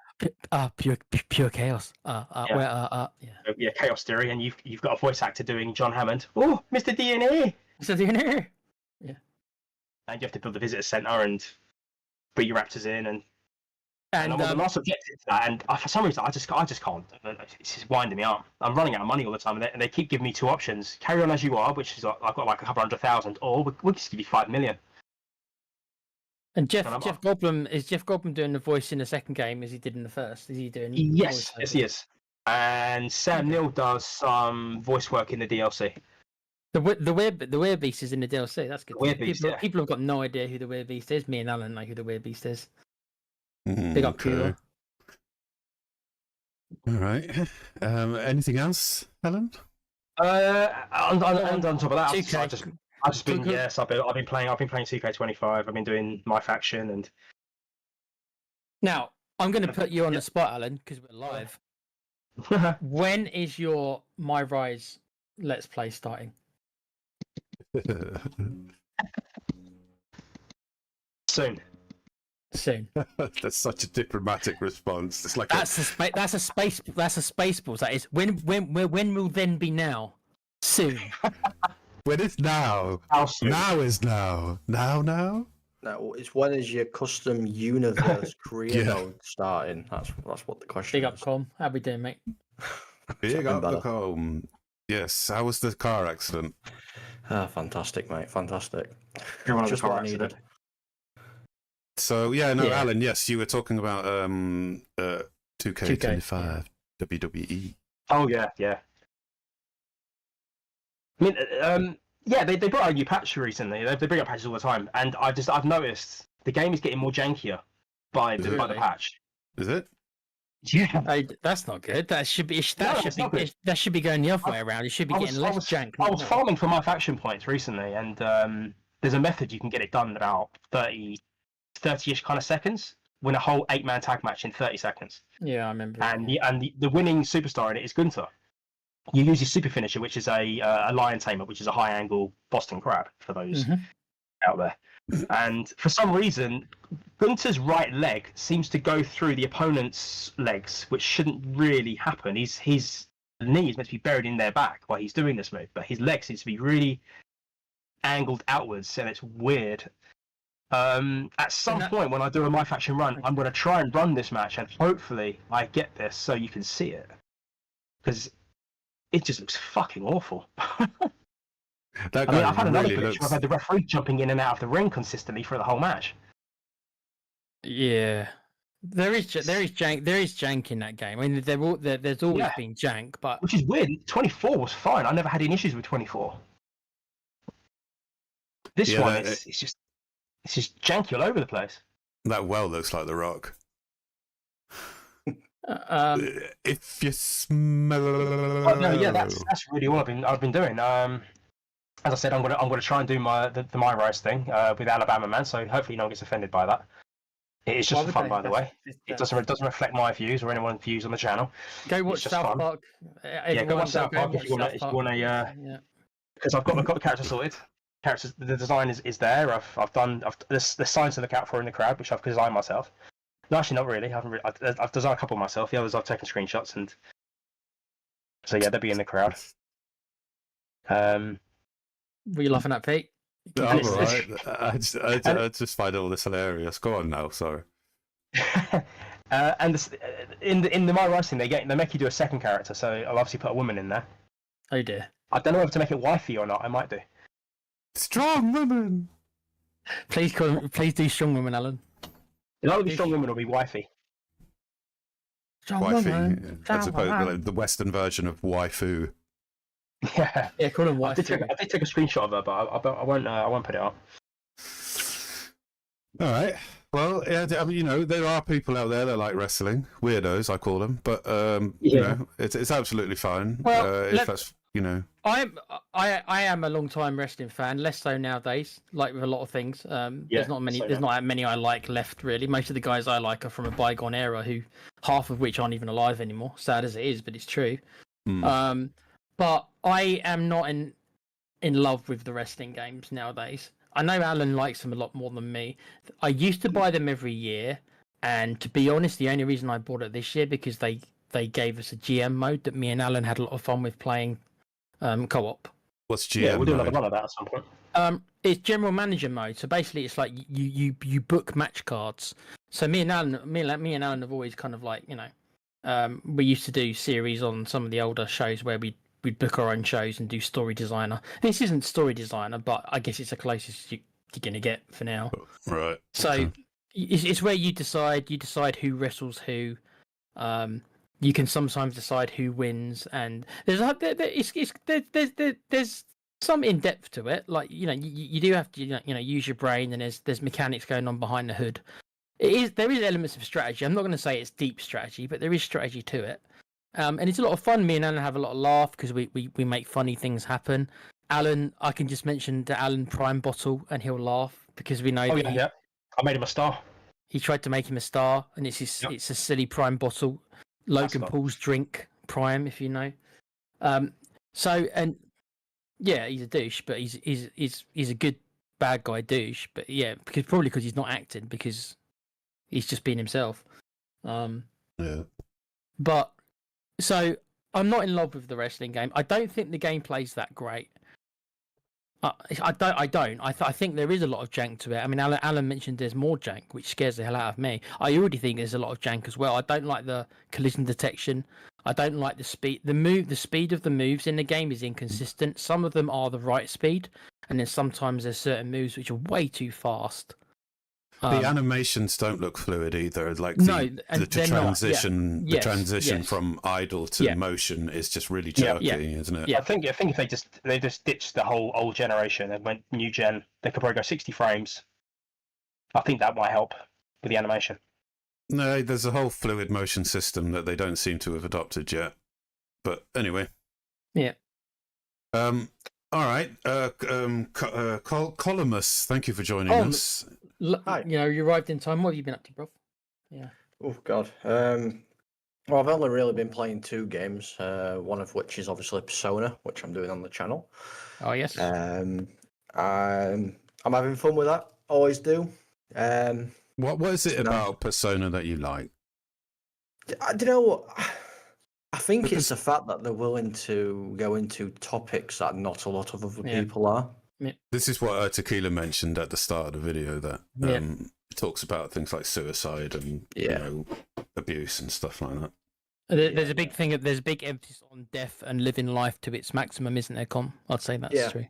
Pure chaos. Yeah. Yeah, Chaos Theory, and you've got a voice actor doing John Hammond. Oh, Mr. DNA. Mr. DNA. Yeah. And you have to build the visitor center and bring your raptors in, and I'm the last objective to that. And for some reason, I just can't. It's just winding me up. I'm running out of money all the time, and they keep giving me two options: carry on as you are, which is I've got like a couple 100,000, or we'll just give you 5 million. And Jeff Goldblum, is Jeff Goldblum doing the voice in the second game as he did in the first? Is he doing? Yes, he is. And Sam Neill does some voice work in the DLC. The Werebeast is in the DLC. That's good. Werebeast, people have got no idea who the Werebeast is. Me and Alan know who the Werebeast is. Big up, Kula. All right. Anything else, Helen? On top of that, 2K. I've just been I've been playing 2K25. I've been doing my faction, and now I'm going to put you on the spot, Alan, because we're live. When is your My Rise Let's Play starting? Soon. That's such a diplomatic response. It's like that's a Spaceballs. That is when will then be now? Soon. When is now? Now is now. Now. No, it's when is your custom universe career mode starting? That's what the question Big is. up, Com. How we doing, mate? Big up the Com. Yes. How was the car accident? Fantastic, mate. Fantastic. Just what I needed. So Alan. Yes, you were talking about 2K25 WWE. Oh yeah. I mean, they brought out a new patch recently. They bring up patches all the time, and I've noticed the game is getting more jankier by the patch. Is it? Yeah, that's not good. That should be going the other way around. It should be getting less jank. I was farming for my faction points recently, and there's a method you can get it done in about 30-ish kind of seconds. Win a whole 8-man tag match in 30 seconds. Yeah, I remember. And the winning superstar in it is Gunther. You use your super finisher, which is a lion tamer, which is a high angle Boston crab for those out there. And for some reason, Gunther's right leg seems to go through the opponent's legs, which shouldn't really happen. His knee is meant to be buried in their back while he's doing this move, but his leg seems to be really angled outwards, and it's weird. At some point when I do a My Faction run, I'm going to try and run this match, and hopefully I get this so you can see it, because it just looks fucking awful. I've had another glitch where I've had the referee jumping in and out of the ring consistently for the whole match. Yeah, there is jank in that game. I mean, there's always been jank, but which is weird. 24 was fine. I never had any issues with 24. This one it's just janky all over the place. That well looks like The Rock. If you smell, that's really all I've been doing. As I said, I'm gonna try and do the My Rise thing with Alabama Man. So hopefully no one gets offended by that. It is just for fun, by the way. It doesn't reflect my views or anyone's views on the channel. Go watch South Park. Go watch South Park if you want to. Because I've got the character sorted. The design is there. I've done the signs to look out for in the crowd, which I've designed myself. No, actually, not really. I've designed a couple myself. The others I've taken screenshots, and so yeah, they'll be in the crowd. Were you laughing at, Pete? I'm alright. I just find all this hilarious. Go on now. Sorry. And in the My Rise thing, they make you do a second character. So I'll obviously put a woman in there. Oh dear. I don't know whether to make it wifey or not. I might do. Strong woman. Please do strong woman, Alan. It'll either be strong woman or be wifey. Strong wifey. woman. I suppose like the Western version of waifu. Yeah. Yeah, call him wifey. I did take a screenshot of her, but I won't put it up. All right. Well, yeah, I mean, there are people out there that like wrestling, weirdos, I call them. But it's absolutely fine. Well, if that's I am a long time wrestling fan, less so nowadays. Like with a lot of things, there's not many I like left really. Most of the guys I like are from a bygone era, who half of which aren't even alive anymore. Sad as it is, but it's true. But I am not in love with the wrestling games nowadays. I know Alan likes them a lot more than me. I used to buy them every year, And to be honest, the only reason I bought it this year because they gave us a GM mode that me and Alan had a lot of fun with playing co-op. What's GM Yeah, we'll do another mode? one of that at some point. It's general manager mode. So basically, it's like you book match cards. So me and Alan have always kind of like we used to do series on some of the older shows where we'd book our own shows and do story designer. This isn't story designer, but I guess it's the closest you're gonna get for now. Right. So okay. it's where you decide who wrestles who. You can sometimes decide who wins, and there's some in depth to it. Like you do have to use your brain, and there's mechanics going on behind the hood. There is elements of strategy. I'm not going to say it's deep strategy, but there is strategy to it. And it's a lot of fun. Me and Alan have a lot of laugh because we make funny things happen. Alan, I can just mention the Alan Prime bottle, and he'll laugh because we know. Yeah. I made him a star. He tried to make him a star, and it's a silly Prime bottle. Logan Paul's drink Prime, if you know. So and yeah, he's a douche, but he's a good bad guy douche. But yeah, because he's not acting, because he's just being himself. Yeah. But so I'm not in love with the wrestling game. I don't think the gameplay's that great. I don't. I think there is a lot of jank to it. I mean, Alan mentioned there's more jank, which scares the hell out of me. I already think there's a lot of jank as well. I don't like the collision detection. I don't like the speed. The speed of the moves in the game is inconsistent. Some of them are the right speed, and then sometimes there's certain moves which are way too fast. The animations don't look fluid either. Like the transition from idle to motion is just really jerky, isn't it? Yeah, I think if they just ditched the whole old generation and went new gen, they could probably go 60 frames. I think that might help with the animation. No, there's a whole fluid motion system that they don't seem to have adopted yet. But anyway. Yeah. All right. Columbus, thank you for joining us. Hi. You arrived in time. What have you been up to, bro? Yeah. Oh God. Well, I've only really been playing 2 games. One of which is obviously Persona, which I'm doing on the channel. Oh yes. I'm having fun with that. Always do. What is it about Persona that you like? I don't know. I think it's the fact that they're willing to go into topics that not a lot of other people are. Yeah. This is what Tequila mentioned at the start of the video, that talks about things like suicide and abuse and stuff like that. There's a big thing. There's a big emphasis on death and living life to its maximum, isn't there, Com? I'd say that's true.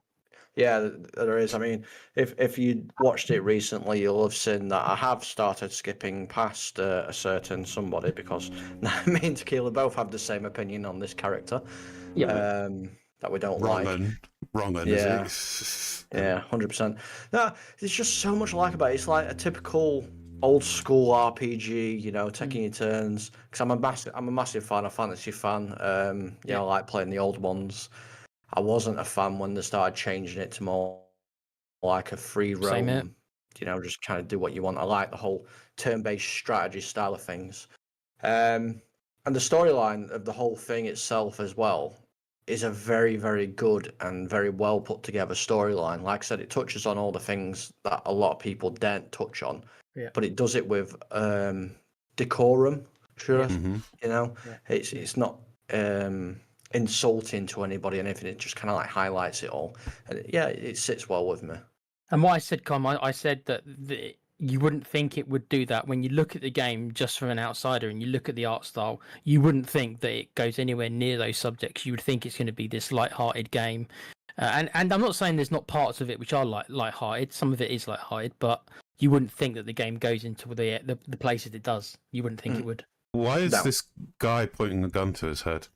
Yeah, there is. I mean, if you watched it recently, you'll have seen that I have started skipping past a certain somebody because me and Tequila both have the same opinion on this character. Yeah. That we don't Wrong, yeah. Is it? Yeah, 100%. No, there's just so much I like about it. It's like a typical old school RPG, taking your turns. Because I'm a massive fan, a fantasy fan. I like playing the old ones. I wasn't a fan when they started changing it to more like a free roam. Just kind of do what you want. I like the whole turn-based strategy style of things. And the storyline of the whole thing itself as well is a very, very good and very well put together storyline. Like I said, it touches on all the things that a lot of people don't touch on, but it does it with decorum. Sure, it's not insulting to anybody and anything. It just kind of like highlights it all, and it sits well with me. And what I said, Com, I said that you wouldn't think it would do that when you look at the game just from an outsider and you look at the art style. You wouldn't think that it goes anywhere near those subjects. You would think it's going to be this light-hearted game. And I'm not saying there's not parts of it which are light-hearted. Some of it is light-hearted, but you wouldn't think that the game goes into the places it does. You wouldn't think it would. Why is this guy pointing a gun to his head?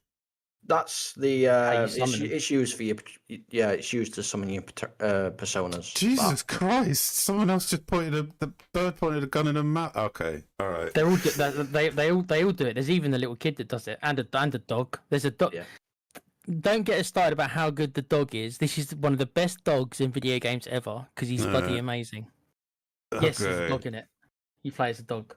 That's the it's used for it's used to summon your personas. Jesus Christ! Someone else just the bird pointed a gun in a map. Okay, all right. They all do it. There's even a little kid that does it, and a dog. There's a dog. Yeah. Don't get us started about how good the dog is. This is one of the best dogs in video games ever because he's bloody amazing. Okay. Yes, there's a dog in it. You play as a dog.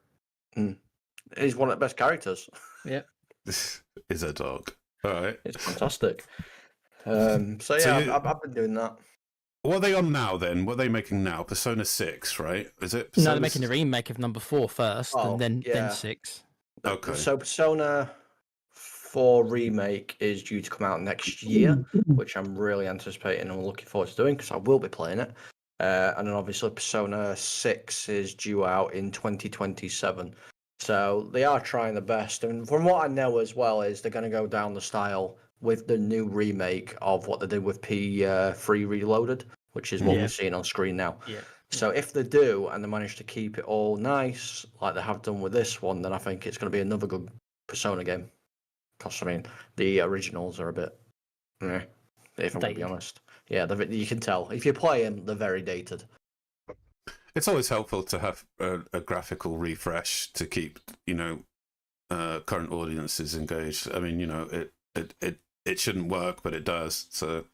He's one of the best characters. Yeah. This is a dog. All right. It's fantastic. I've been doing that. What are they on now then? What are they making now? Persona 6, right? Is it? No, they're making the remake of number 4 first, Oh, and then yeah. 6. Okay. So Persona 4 Remake is due to come out next year, which I'm really anticipating and looking forward to doing because I will be playing it. And then obviously Persona 6 is due out in 2027. So they are trying the best. And from what I know as well is they're going to go down the style with the new remake of what they did with P3 Reloaded, which is what we're seeing on screen now. Yeah. So if they do and they manage to keep it all nice like they have done with this one, then I think it's going to be another good Persona game. Because, I mean, the originals are a bit, if I'm going to be honest. Yeah, you can tell. If you play them, they're very dated. It's always helpful to have a graphical refresh to keep, current audiences engaged. I mean, it shouldn't work, but it does. So,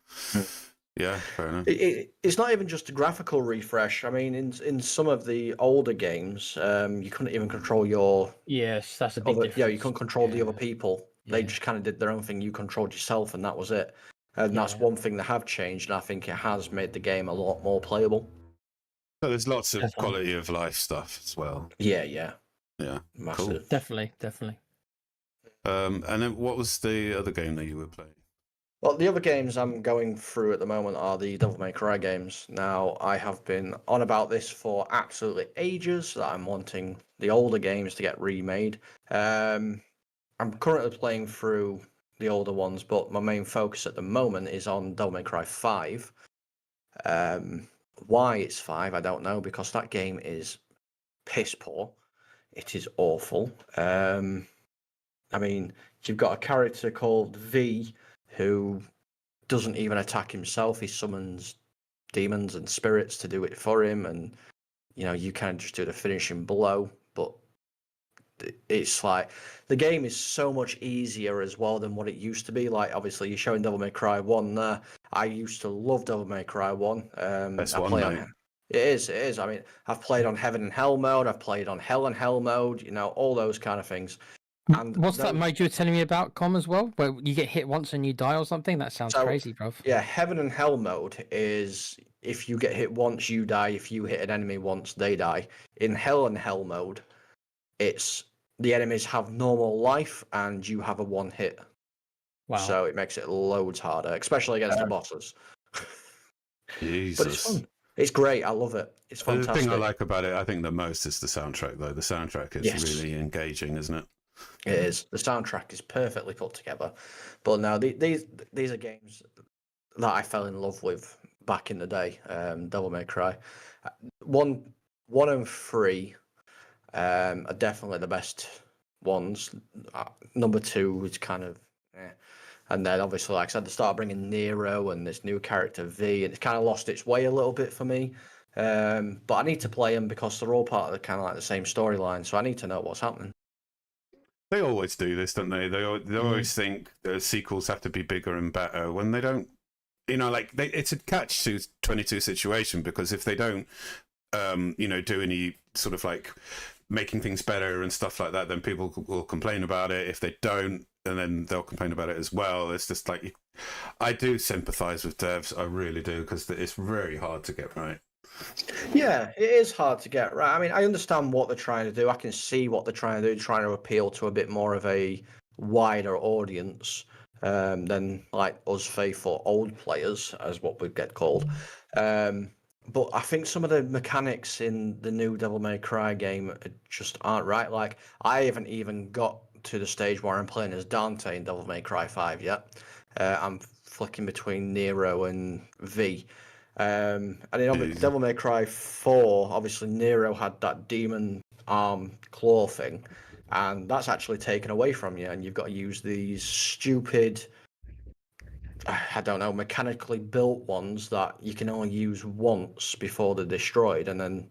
yeah, fair enough. It's not even just a graphical refresh. I mean, in some of the older games, you couldn't even control your... Yes, that's a big difference. Yeah, you couldn't control the other people. They just kind of did their own thing. You controlled yourself, and that was it. And that's one thing they have changed, and I think it has made the game a lot more playable. So there's lots of quality of life stuff as well. Yeah. Massive. Cool. Definitely. And then what was the other game that you were playing? Well, the other games I'm going through at the moment are the Devil May Cry games. Now, I have been on about this for absolutely ages, that I'm wanting the older games to get remade. I'm currently playing through the older ones, but my main focus at the moment is on Devil May Cry 5. Why it's 5, I don't know, because that game is piss poor. It is awful. I mean, you've got a character called V who doesn't even attack himself. He summons demons and spirits to do it for him, and you kind of just do the finishing blow. But it's like the game is so much easier as well than what it used to be. Like, obviously, you're showing Devil May Cry 1 there. I used to love Devil May Cry 1. That's I one, play mate. on it is. I mean, I've played on Heaven and Hell mode. I've played on Hell and Hell mode. All those kind of things. And what's that mode you were telling me about, Com, as well? Where you get hit once and you die or something? That sounds crazy, bruv. Yeah, Heaven and Hell mode is if you get hit once, you die. If you hit an enemy once, they die. In Hell and Hell mode, it's the enemies have normal life and you have a one hit. Wow. So it makes it loads harder, especially against the bosses. Jesus. But it's fun. It's great. I love it. It's fantastic. The thing I like about it, I think the most, is the soundtrack, though. The soundtrack is really engaging, isn't it? It is. The soundtrack is perfectly put together. But now these are games that I fell in love with back in the day. Devil May Cry. 1 and 3 are definitely the best ones. Number 2 is kind of and then obviously, like I said, they started bringing Nero and this new character V, and it's kind of lost its way a little bit for me. But I need to play them because they're all part of the kind of like the same storyline, so I need to know what's happening. They always do this, don't they? They always think the sequels have to be bigger and better when they don't. It's a catch-22 situation, because if they don't, do any sort of like making things better and stuff like that, then people will complain about it. If they don't, and then they'll complain about it as well. It's just like, I do sympathise with devs, I really do, because it's very hard to get right. Yeah, it is hard to get right. I mean, I understand what they're trying to do. I can see what they're trying to do, trying to appeal to a bit more of a wider audience than like us faithful old players, as what we get called. But I think some of the mechanics in the new Devil May Cry game just aren't right. Like, I haven't even got to the stage where I'm playing as Dante in Devil May Cry 5 yet. I'm flicking between Nero and V. And in Devil May Cry 4, obviously Nero had that demon arm claw thing, and that's actually taken away from you, and you've got to use these stupid, I don't know, mechanically built ones that you can only use once before they're destroyed, and then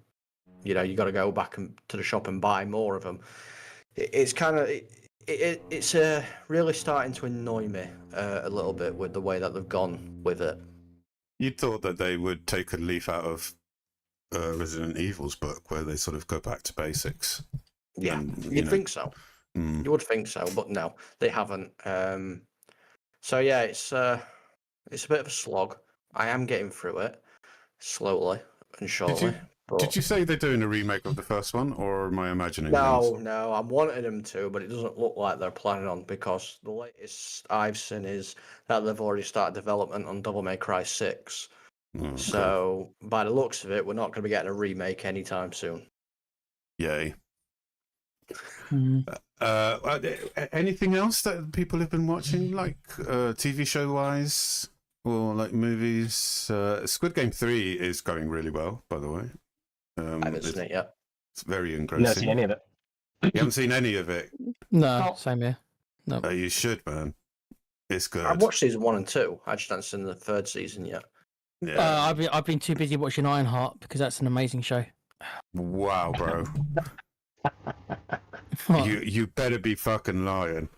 you got to go back to the shop and buy more of them. It's kind of it's really starting to annoy me a little bit with the way that they've gone with it. You'd thought that they would take a leaf out of Resident Evil's book, where they sort of go back to basics. Yeah, you'd think so. You would think so, but no, they haven't. So yeah, it's a bit of a slog. I am getting through it. slowly and surely. Did you say they're doing a remake of the first one, or am I imagining things? No, I'm wanting them to, but it doesn't look like they're planning on, because the latest I've seen is that they've already started development on Devil May Cry 6. Oh, okay. So, by the looks of it, we're not going to be getting a remake anytime soon. Yay. Mm. Anything else that people have been watching, like TV show wise, or like movies? Squid Game 3 is going really well, by the way. I haven't seen it yet. It's very Never engrossing. seen any of it. You haven't seen any of it? No, Oh. same here. No. You should, man. It's good. I've watched season 1 and 2. I just haven't seen the third season yet. Yeah. I've been too busy watching Ironheart because that's an amazing show. Wow, bro. you better be fucking lying.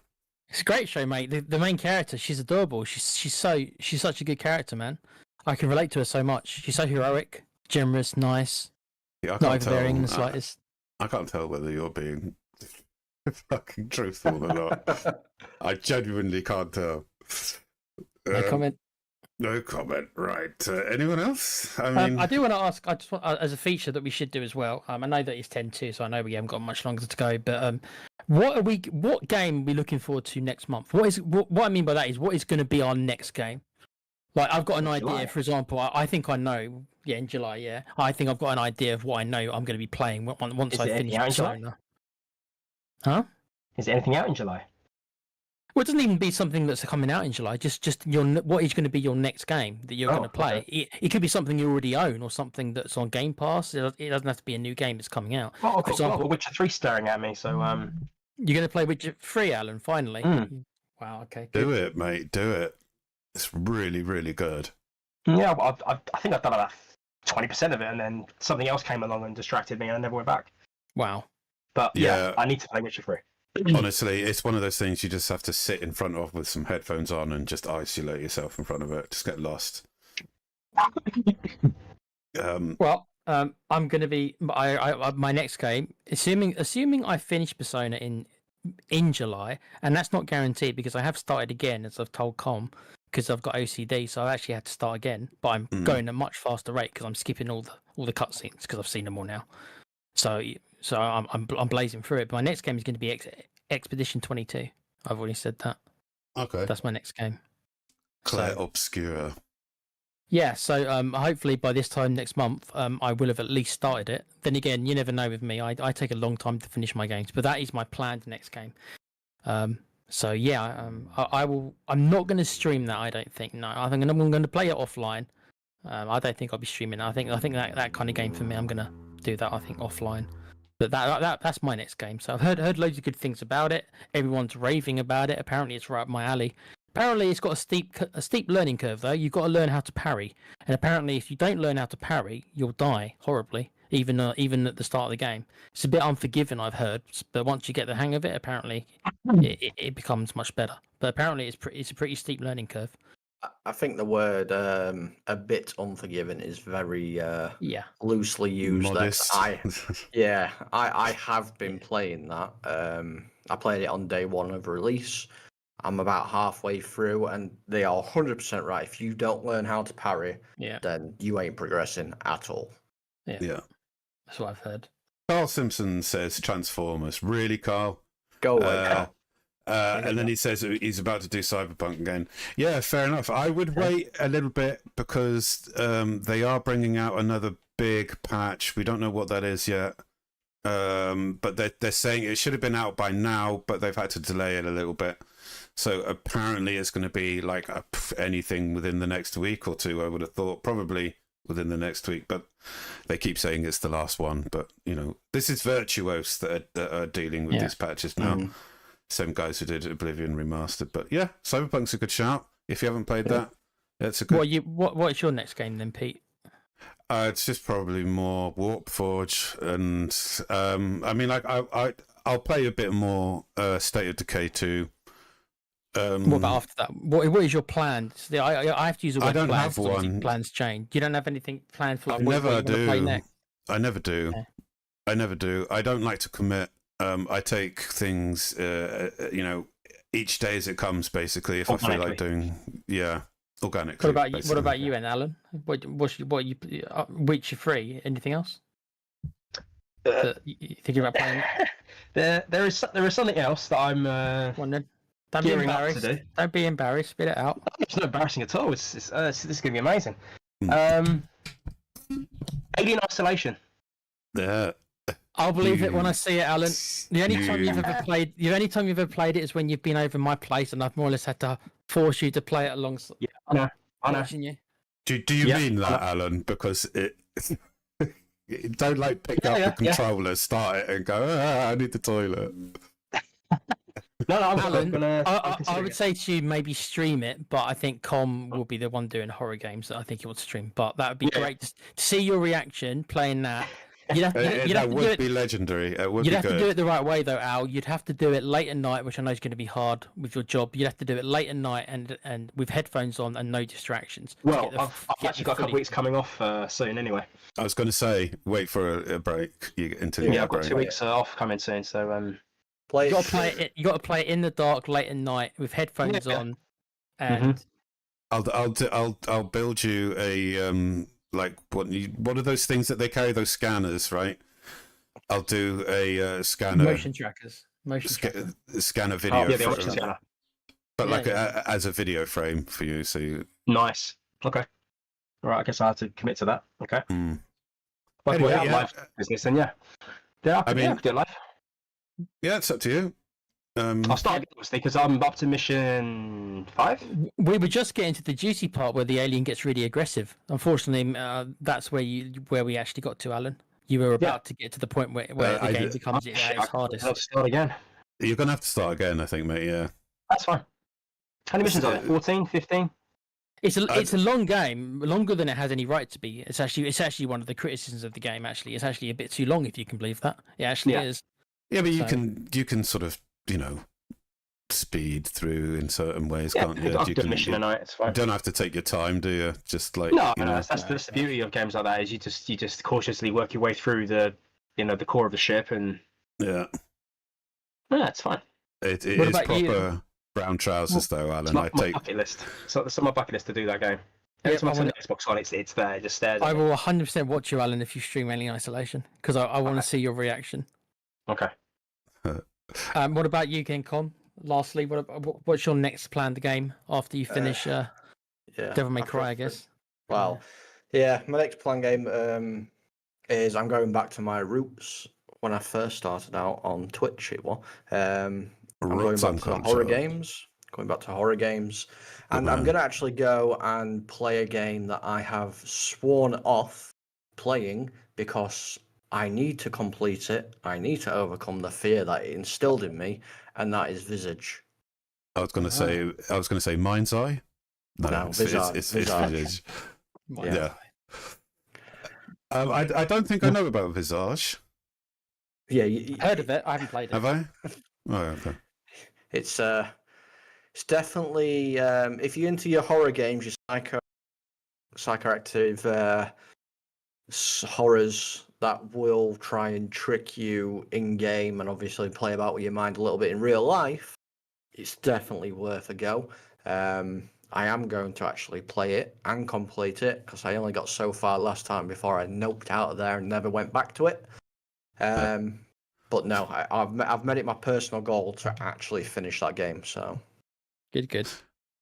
It's a great show, mate. The main character, she's adorable. She's such a good character, man. I can relate to her so much. She's so heroic, generous, nice, Yeah, not overbearing in the slightest. I can't tell whether you're being fucking truthful or not. I genuinely can't tell. No comment. No comment. Right. Anyone else? I mean, I do want to ask. I just want, as a feature that we should do as well. I know that it's 10-2, so I know we haven't got much longer to go. But what game are we looking forward to next month? What I mean by that is, what is going to be our next game? Like, I've got an idea. July. For example, I think I know. Yeah, in July. Yeah, I think I've got an idea of what I know I'm going to be playing once Is I it finish out in July? Persona. Huh? Is there anything out in July? Well, it doesn't even be something that's coming out in July. Just what is going to be your next game that you're going to play. Okay. It could be something you already own or something that's on Game Pass. It doesn't have to be a new game that's coming out. Well, I've For got example, Witcher 3 staring at me, so you're going to play Witcher 3, Alan, finally. Mm. Wow, okay. do Good. it, mate. Do it. It's really, really good. yeah, I think I've done about 20% of it, and then something else came along and distracted me, and I never went back. Wow. But yeah, Yeah. I need to play Witcher 3. Honestly, it's one of those things you just have to sit in front of with some headphones on and just isolate yourself in front of it. Just get lost. Well, I'm going to be my next game, assuming I finish Persona in July, and that's not guaranteed because I have started again, as I've told Com, because I've got OCD, so I actually had to start again. But I'm going at a much faster rate because I'm skipping all the cutscenes because I've seen them all now. So I'm blazing through it. But my next game is going to be Expedition 22. I've already said that. Okay. That's my next game. Claire So- Obscura. Yeah, so hopefully by this time next month, I will have at least started it. Then again, you never know with me. I take a long time to finish my games, but that is my planned next game. So yeah, I will. I'm not going to stream that. I don't think. No, I think I'm going to play it offline. I don't think I'll be streaming it. I think that kind of game for me, I'm going to do that. I think offline. But that's my next game. So I've heard loads of good things about it. Everyone's raving about it. Apparently, it's right up my alley. Apparently, it's got a steep learning curve, though. You've got to learn how to parry, and apparently, if you don't learn how to parry, you'll die horribly, even at the start of the game. It's a bit unforgiving, I've heard, but once you get the hang of it, apparently, it becomes much better. But apparently, it's a pretty steep learning curve. I think the word a bit unforgiving is very Yeah. loosely used. Modest. I have been playing that. I played it on day one of release. I'm about halfway through, and they are 100% right. If you don't learn how to parry, Yeah. then you ain't progressing at all. Yeah. That's what I've heard. Carl Simpson says Transformers. Really, Carl? Go away, Carl. And then he says he's about to do Cyberpunk again. Yeah, fair enough. I would wait a little bit because they are bringing out another big patch. We don't know what that is yet. But they're saying it should have been out by now, but they've had to delay it a little bit. So apparently it's going to be like anything within the next week or two, I would have thought. Probably within the next week, but they keep saying it's the last one. But, you know, this is Virtuos that are dealing with these patches now. Same guys who did Oblivion Remastered. But yeah, Cyberpunk's a good shout. If you haven't played that, it's a good... What's your next game then, Pete? It's just probably more WarpForge, and I mean, like I'll play a bit more State of Decay 2. What about after that? What is your plan? I have to use a word. I don't plan, have 'cause obviously one. Plans change. You don't have anything planned for like I what never you want to play do. next? I never do. Okay. I never do. I don't like to commit. I take things, you know, each day as it comes. Basically, if I feel like doing, yeah. organically. What about you? basically. What about you, then, Alan? What you Witcher 3? Anything else? That you thinking about playing? There is something else that I'm One then. Don't be gearing up to embarrassed. do. Don't be embarrassed. Spit it out. It's not embarrassing at all. This is going to be amazing. Hmm. Alien Isolation. Yeah. I'll believe it when I see it, Alan. The only time you've You- ever played it is when you've been over my place, and I've more or less had to force you to play it alongside. Yeah, I know. Watching you. Do you Yeah. mean that, Alan? Because it don't like pick up Yeah, the controller, start it, and go. I need the toilet. No, I'm Alan, gonna. I would say to you maybe stream it, but I think Com will be the one doing horror games that I think he wants to stream. But that would be Yeah. great to see your reaction playing that. You'd have, you'd have That to do would it. be legendary. It would You'd be have good. to do it the right way, though, Al. You'd have to do it late at night, which I know is going to be hard with your job. You'd have to do it late at night and with headphones on and no distractions. to Well, get the- I've get actually the got a couple fully- weeks coming off soon anyway. I was going to say, wait for a break until you Yeah, get a I've got break. 2 weeks off coming soon. So Play You it. got to play it. You got to play it in the dark, late at night, with headphones Yeah. on, and I'll build you a like what are those things that they carry? Those scanners, right? I'll do a scanner. motion trackers. Tracker. Scan a video, yeah, the for- option scanner. but Yeah, like as a video frame for you. So you, Nice. Okay. All right. I guess I have to commit to that. Okay. But Anyway, anyway, yeah. live business, then yeah. I mean- could do it live. yeah, it's up to you. I'll start again, obviously, because I'm up to mission 5. We were just getting to the juicy part where the alien gets really aggressive. Unfortunately, that's where we actually got to, Alan. You were about to get to the point where the game becomes at its hardest. I'll start again. You're gonna have to start again, I think, mate. Yeah. That's fine. How many missions are there? 14, 15? It's a long game, longer than it has any right to be. It's actually one of the criticisms of the game. Actually, it's actually a bit too long, if you can believe that. It actually Yeah. is. Yeah, but So- you can sort of speed through in certain ways, Yeah, can't you? I'll You do a mission a night. It's fine. don't have to take your time, do you? Just like No, you know. that's the beauty of games like that. Is you just cautiously work your way through the core of the ship, and Yeah, it's fine. it What is about you? proper brown trousers, though, It's Alan. I my take. bucket list. So it's on my bucket list to do that game. Every Yeah, time I I turn wanna- the Xbox on, it's there. It just stares. I At me. will 100% watch you, Alan, if you stream Alien Isolation, because I want to see your reaction. Okay. What about you, Gencom? Lastly, what's your next planned game after you finish Yeah. Devil May after Cry, I I guess? Well, yeah, my next plan game is I'm going back to my roots when I first started out on Twitch. It was I'm going Roots back on to the horror culture. games. Going back to horror games, and Good I'm man. going to actually go and play a game that I have sworn off playing because I need to complete it. I need to overcome the fear that it instilled in me, and that is Visage. I was going to say Mind's Eye. No, it's Visage. Visage. Right. Yeah. I don't think I know about Visage. Yeah, Heard of it? I haven't played it. Have I? Oh, okay. It's definitely if you're into your horror games, your psychoactive horrors that will try and trick you in game and obviously play about with your mind a little bit in real life. It's definitely worth a go. I am going to actually play it and complete it because I only got so far last time before I noped out of there and never went back to it. But no, I've made it my personal goal to actually finish that game. So Good.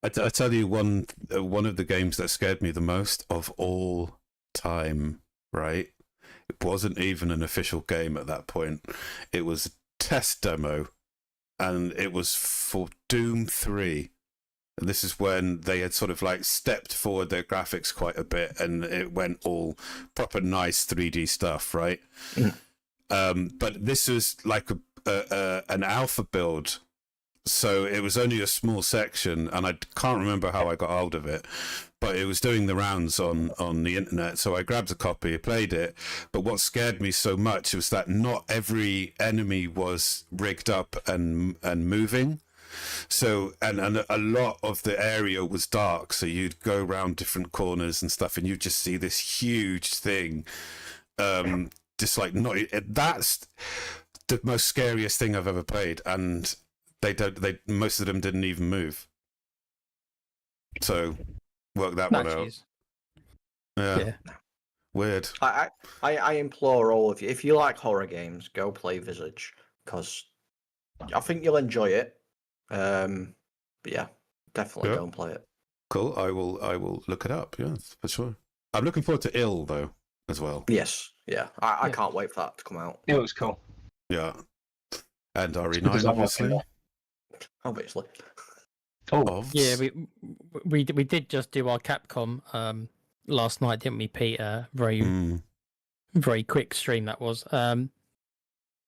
I tell you, one of the games that scared me the most of all time, right? It wasn't even an official game at that point. It was a test demo, and it was for Doom 3. And this is when they had sort of like stepped forward their graphics quite a bit, and it went all proper nice 3D stuff, right? But this was like an alpha build. So it was only a small section, and I can't remember how I got hold of it, but it was doing the rounds on the internet. So I grabbed a copy, played it. But what scared me so much was that not every enemy was rigged up and moving. So and a lot of the area was dark. So you'd go around different corners and stuff, and you'd just see this huge thing. Just like not that's the most scariest thing I've ever played, and most of them didn't even move. So work that No, one out. jeez. Yeah. Yeah. Weird. I implore all of you, if you like horror games, go play Visage, because I think you'll enjoy it. But yeah, definitely go and play it. Cool. I will look it up. Yes, for sure. I'm looking forward to Ill though as well. Yes, yeah. I can't wait for that to come out. It was cool. Yeah. And good RE9 design, obviously. Obviously. Oh, Yeah, we did just do our Capcom last night, didn't we, Peter? Very quick stream that was.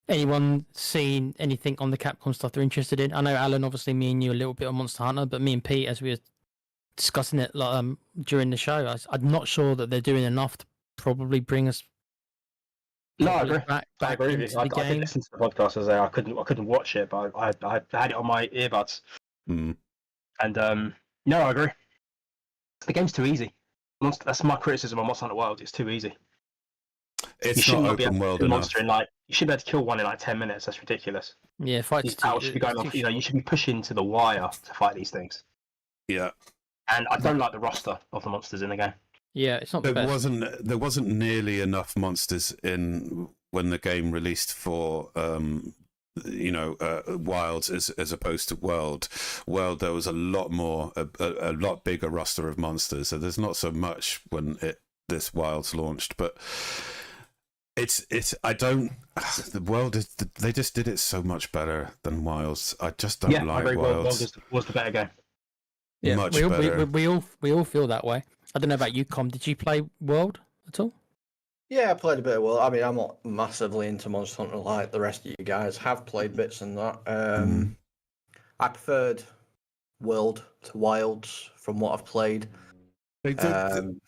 Anyone seen anything on the Capcom stuff they're interested in? I know Alan, obviously, me and you a little bit on Monster Hunter, but me and Pete, as we were discussing it during the show, I'm not sure that they're doing enough to probably bring us. no, I agree. Back I agree with into you. I the did game. listen to the podcast as I couldn't watch it, but I had it on my earbuds. Mm. And no, I agree. The game's too easy. That's my criticism on Monster Hunter Wilds. It's too easy. You It's shouldn't not be able open to world kill a enough. monster you should be able to kill one in like 10 minutes. That's ridiculous. Yeah, fights. These battles should be going off. You should be pushing to the wire to fight these things. Yeah. And I don't like the roster of the monsters in the game. Yeah, it's not the There best. wasn't nearly enough monsters in when the game released for Wilds as opposed to World. World, there was a lot more, a lot bigger roster of monsters. So there's not so much when this Wilds launched, but the World is they just did it so much better than Wilds. I just don't like I agree. Wilds. World was the better game. Yeah, much we better. all feel that way. I don't know about you, Com. Did you play World at all? Yeah, I played a bit of World. I mean, I'm not massively into Monster Hunter like the rest of you guys. Have played bits and that. I preferred World to Wilds from what I've played. With the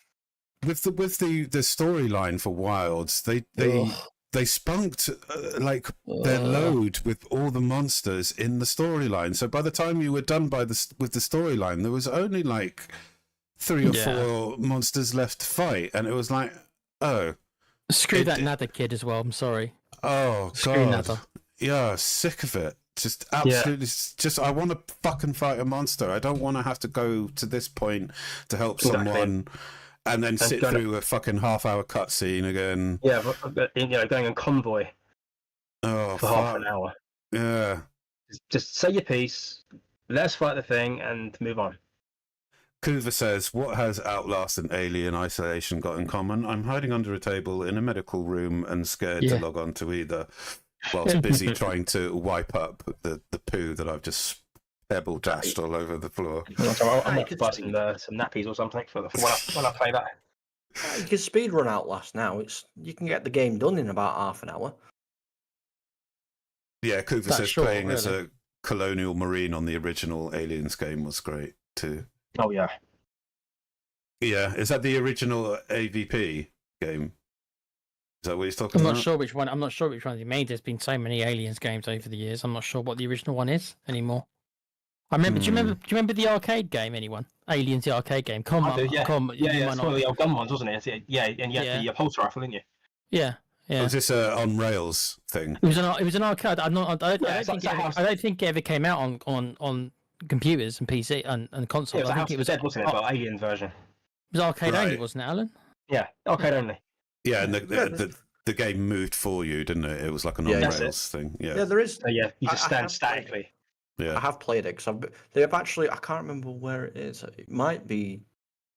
storyline for Wilds, they spunked their load with all the monsters in the storyline. So by the time you were done with the storyline, there was only like 3 or 4 monsters left to fight, and it was like, oh, Screw that Nether kid as well. I'm sorry. oh Screw god, Nether. yeah, sick of it. Just absolutely, just I want to fucking fight a monster. I don't want to have to go to this point to help someone. And then sit through a fucking half-hour cutscene again. Yeah, but, going on convoy for half an hour. Yeah. Just say your piece, let us fight the thing, and move on. Kuva says, what has Outlast and Alien Isolation got in common? I'm hiding under a table in a medical room and scared to log on to either, whilst busy trying to wipe up the poo that I've just pebble dashed all over the floor. I'm not buzzing some nappies or something for when I play that. You can speedrun Outlast now. You can get the game done in about half an hour. Yeah, Kuva says playing as a colonial marine on the original Aliens game was great too. Oh yeah. Yeah, is that the original AVP game? Is that what he's talking about? I'm not sure which one he made. There's been so many Aliens games over the years. I'm not sure what the original one is anymore. I remember. Do you remember the arcade game? Anyone? Aliens, the arcade game. Yeah, it's one of the old gun ones, wasn't it? Yeah, and you had the pulse rifle, didn't you? Yeah. Yeah. Was this a on rails thing? It was an arcade. I don't think it ever came out on computers and PC and consoles. Yeah, I think it was dead, wasn't it? But Alien version. It was arcade only, wasn't it, Alan? Yeah, arcade only. Yeah, and the game moved for you, didn't it? It was like an on rails thing. Yeah. Yeah, there is. You just stand statically. Yeah. I have played it because they've actually. I can't remember where it is. It might be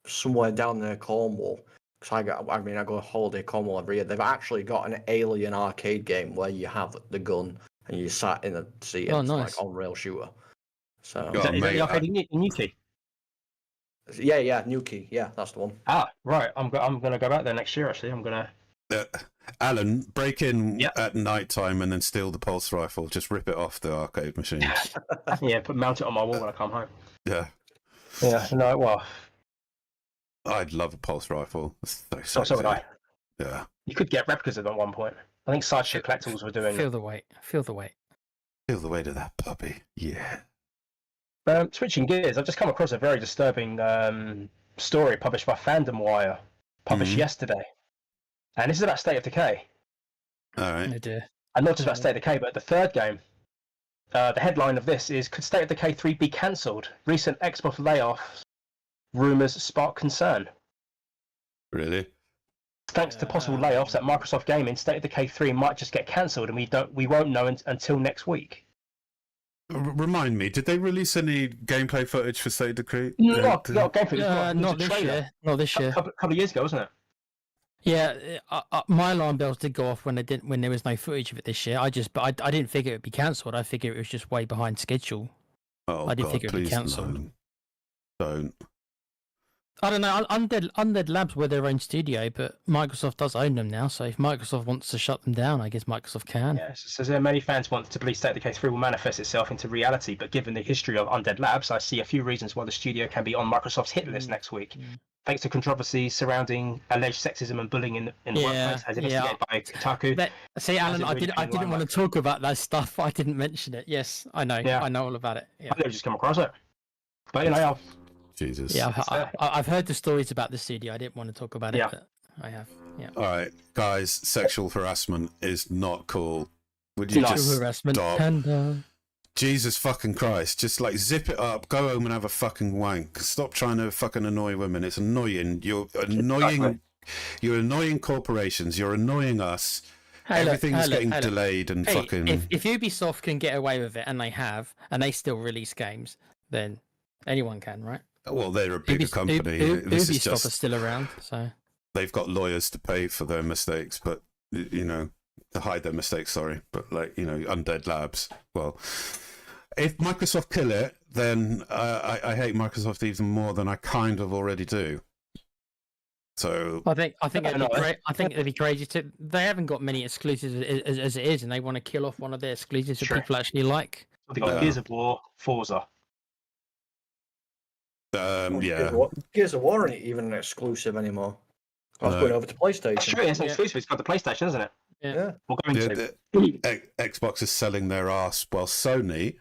somewhere down near Cornwall. Because I go holiday Cornwall every year. They've actually got an Alien arcade game where you have the gun and you sat in a seat and it's like on rail shooter. So is that the arcade in Newquay? Yeah, Newquay. Yeah, that's the one. Ah, right. I'm gonna go back there next year. Actually, I'm gonna. Alan, break in at night time and then steal the pulse rifle. Just rip it off the arcade machine. Yeah, mount it on my wall when I come home. Yeah. Yeah. No. Well. I'd love a pulse rifle. So would I. Yeah. You could get replicas of them at one point. I think Sideship Collectibles were doing. Feel the weight. Feel the weight. Feel the weight of that puppy. Yeah. Switching gears, I've just come across a very disturbing story published by Fandom Wire, published yesterday. And this is about State of Decay. All right. Oh dear. And not just about State of Decay, but the third game. The headline of this is, could State of Decay 3 be cancelled? Recent Xbox layoffs rumours spark concern. Really? Thanks to possible layoffs at Microsoft Gaming, State of Decay 3 might just get cancelled, and we won't know until next week. Remind me, did they release any gameplay footage for State of Decay? Not gameplay. Not this year. Not this year. A couple of years ago, wasn't it? Yeah, my alarm bells did go off when there was no footage of it this year. I didn't figure it would be cancelled. I figured it was just way behind schedule. Oh, I didn't God, think it would be please cancelled. Don't. I don't know. Undead Labs were their own studio, but Microsoft does own them now. So if Microsoft wants to shut them down, I guess Microsoft can. Yes, so there are many fans want to believe State of Decay 3 will manifest itself into reality, but given the history of Undead Labs, I see a few reasons why the studio can be on Microsoft's hit list next week. Thanks to controversy surrounding alleged sexism and bullying in the workplace, as investigated by Kotaku. See, Alan, I didn't want to talk about that stuff. I didn't mention it. Yes, I know. Yeah. I know all about it. Yeah. I never just come across it. But you know, Jesus. Yeah, I've heard the stories about the studio. I didn't want to talk about it, but I have. Yeah. All right, guys. Sexual harassment is not cool. Would you just harassment stop? And, Jesus fucking Christ! Just like zip it up. Go home and have a fucking wank. Stop trying to fucking annoy women. It's annoying. You're annoying. Exactly. You're annoying corporations. You're annoying us. Everything's getting delayed and fucking. If Ubisoft can get away with it, and they have, and they still release games, then anyone can, right? Well, they're a bigger company. Ubisoft are still around, so they've got lawyers to pay for their mistakes, but to hide their mistakes. Sorry, but Undead Labs. Well, if Microsoft kill it, then I hate Microsoft even more than I kind of already do. So I think it'd be great. I think it'd be crazy to. They haven't got many exclusives as it is, and they want to kill off one of their exclusives that people actually like. They got Gears of War, Forza. Gears of War ain't even an exclusive anymore. I've gone over to PlayStation. That's true, it's an exclusive. It's got the PlayStation, isn't it? Yeah. We're going to. Xbox is selling their ass while Sony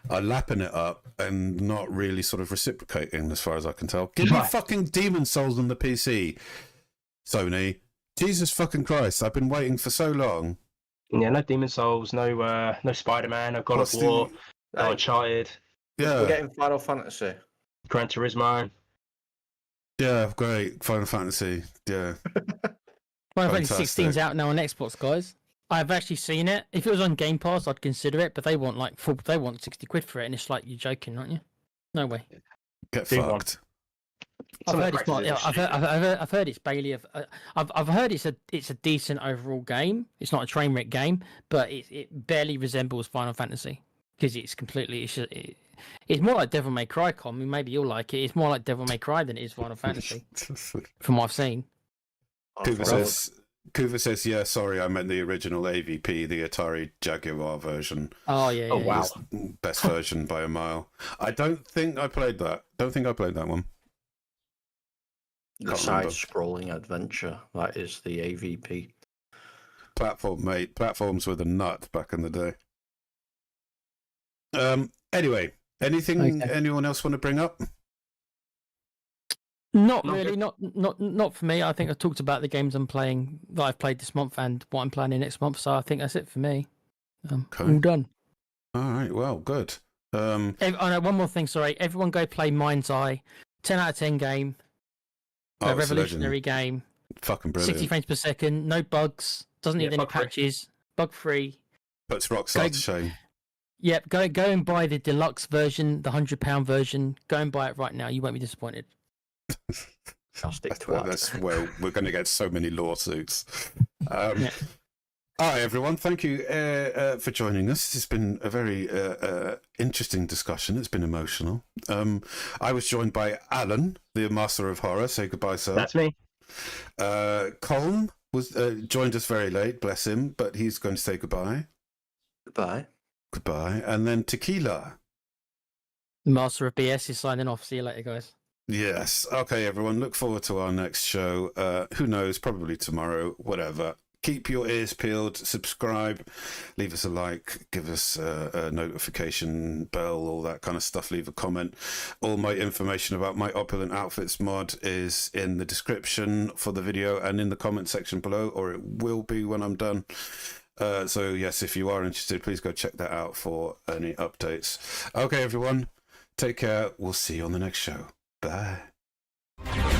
are lapping it up and not really sort of reciprocating, as far as I can tell. Give me fucking Demon Souls on the PC, Sony. Jesus fucking Christ! I've been waiting for so long. Yeah, no Demon Souls, no Spider-Man, no God of War, no Uncharted. Yeah, we're getting Final Fantasy. Gran Turismo. Yeah, great. Final Fantasy. Yeah. Final Fantasy 16's out now on Xbox, guys. I've actually seen it. If it was on Game Pass, I'd consider it. But they want they want £60 for it, and it's like you're joking, aren't you? No way. Get fucked. I've heard it's not. I've heard it's Bailey. I've heard it's a decent overall game. It's not a train wreck game, but it barely resembles Final Fantasy because it's completely. It's more like Devil May Cry. I mean, maybe you'll like it. It's more like Devil May Cry than it is Final Fantasy, from what I've seen. Kuva says, yeah, sorry, I meant the original AVP, the Atari Jaguar version. Oh, yeah. Oh, wow. Best version by a mile. I don't think I played that. That one. The side-scrolling adventure, that is the AVP. Platforms were the nut back in the day. Anyway, anything anyone else want to bring up? Not really. Not for me. I think I talked about the games I'm playing that I've played this month and what I'm planning next month. So I think that's it for me. All done. All right. Well, good. Oh no, one more thing. Sorry, everyone go play Mind's Eye. 10 out of 10 game. A revolutionary game. Fucking brilliant. 60 frames per second. No bugs. Doesn't need any patches. Bug free. Puts Rockstar to shame. Yep. Go and buy the deluxe version, the £100 version. Go and buy it right now. You won't be disappointed. I'll stick to that. That's where we're going to get so many lawsuits. All right, everyone. Thank you for joining us. It's been a very interesting discussion. It's been emotional. I was joined by Alan, the Master of Horror. Say goodbye, sir. That's me. Colm was joined us very late, bless him, but he's going to say goodbye. Goodbye. Goodbye. And then Tequila. The Master of BS is signing off. See you later, guys. Yes. Okay, everyone. Look forward to our next show. Who knows? Probably tomorrow. Whatever. Keep your ears peeled. Subscribe. Leave us a like. Give us a notification bell. All that kind of stuff. Leave a comment. All my information about my Opulent Outfits mod is in the description for the video and in the comment section below, or it will be when I'm done. So yes, if you are interested, please go check that out for any updates. Okay, everyone. Take care. We'll see you on the next show. Bye. Bye.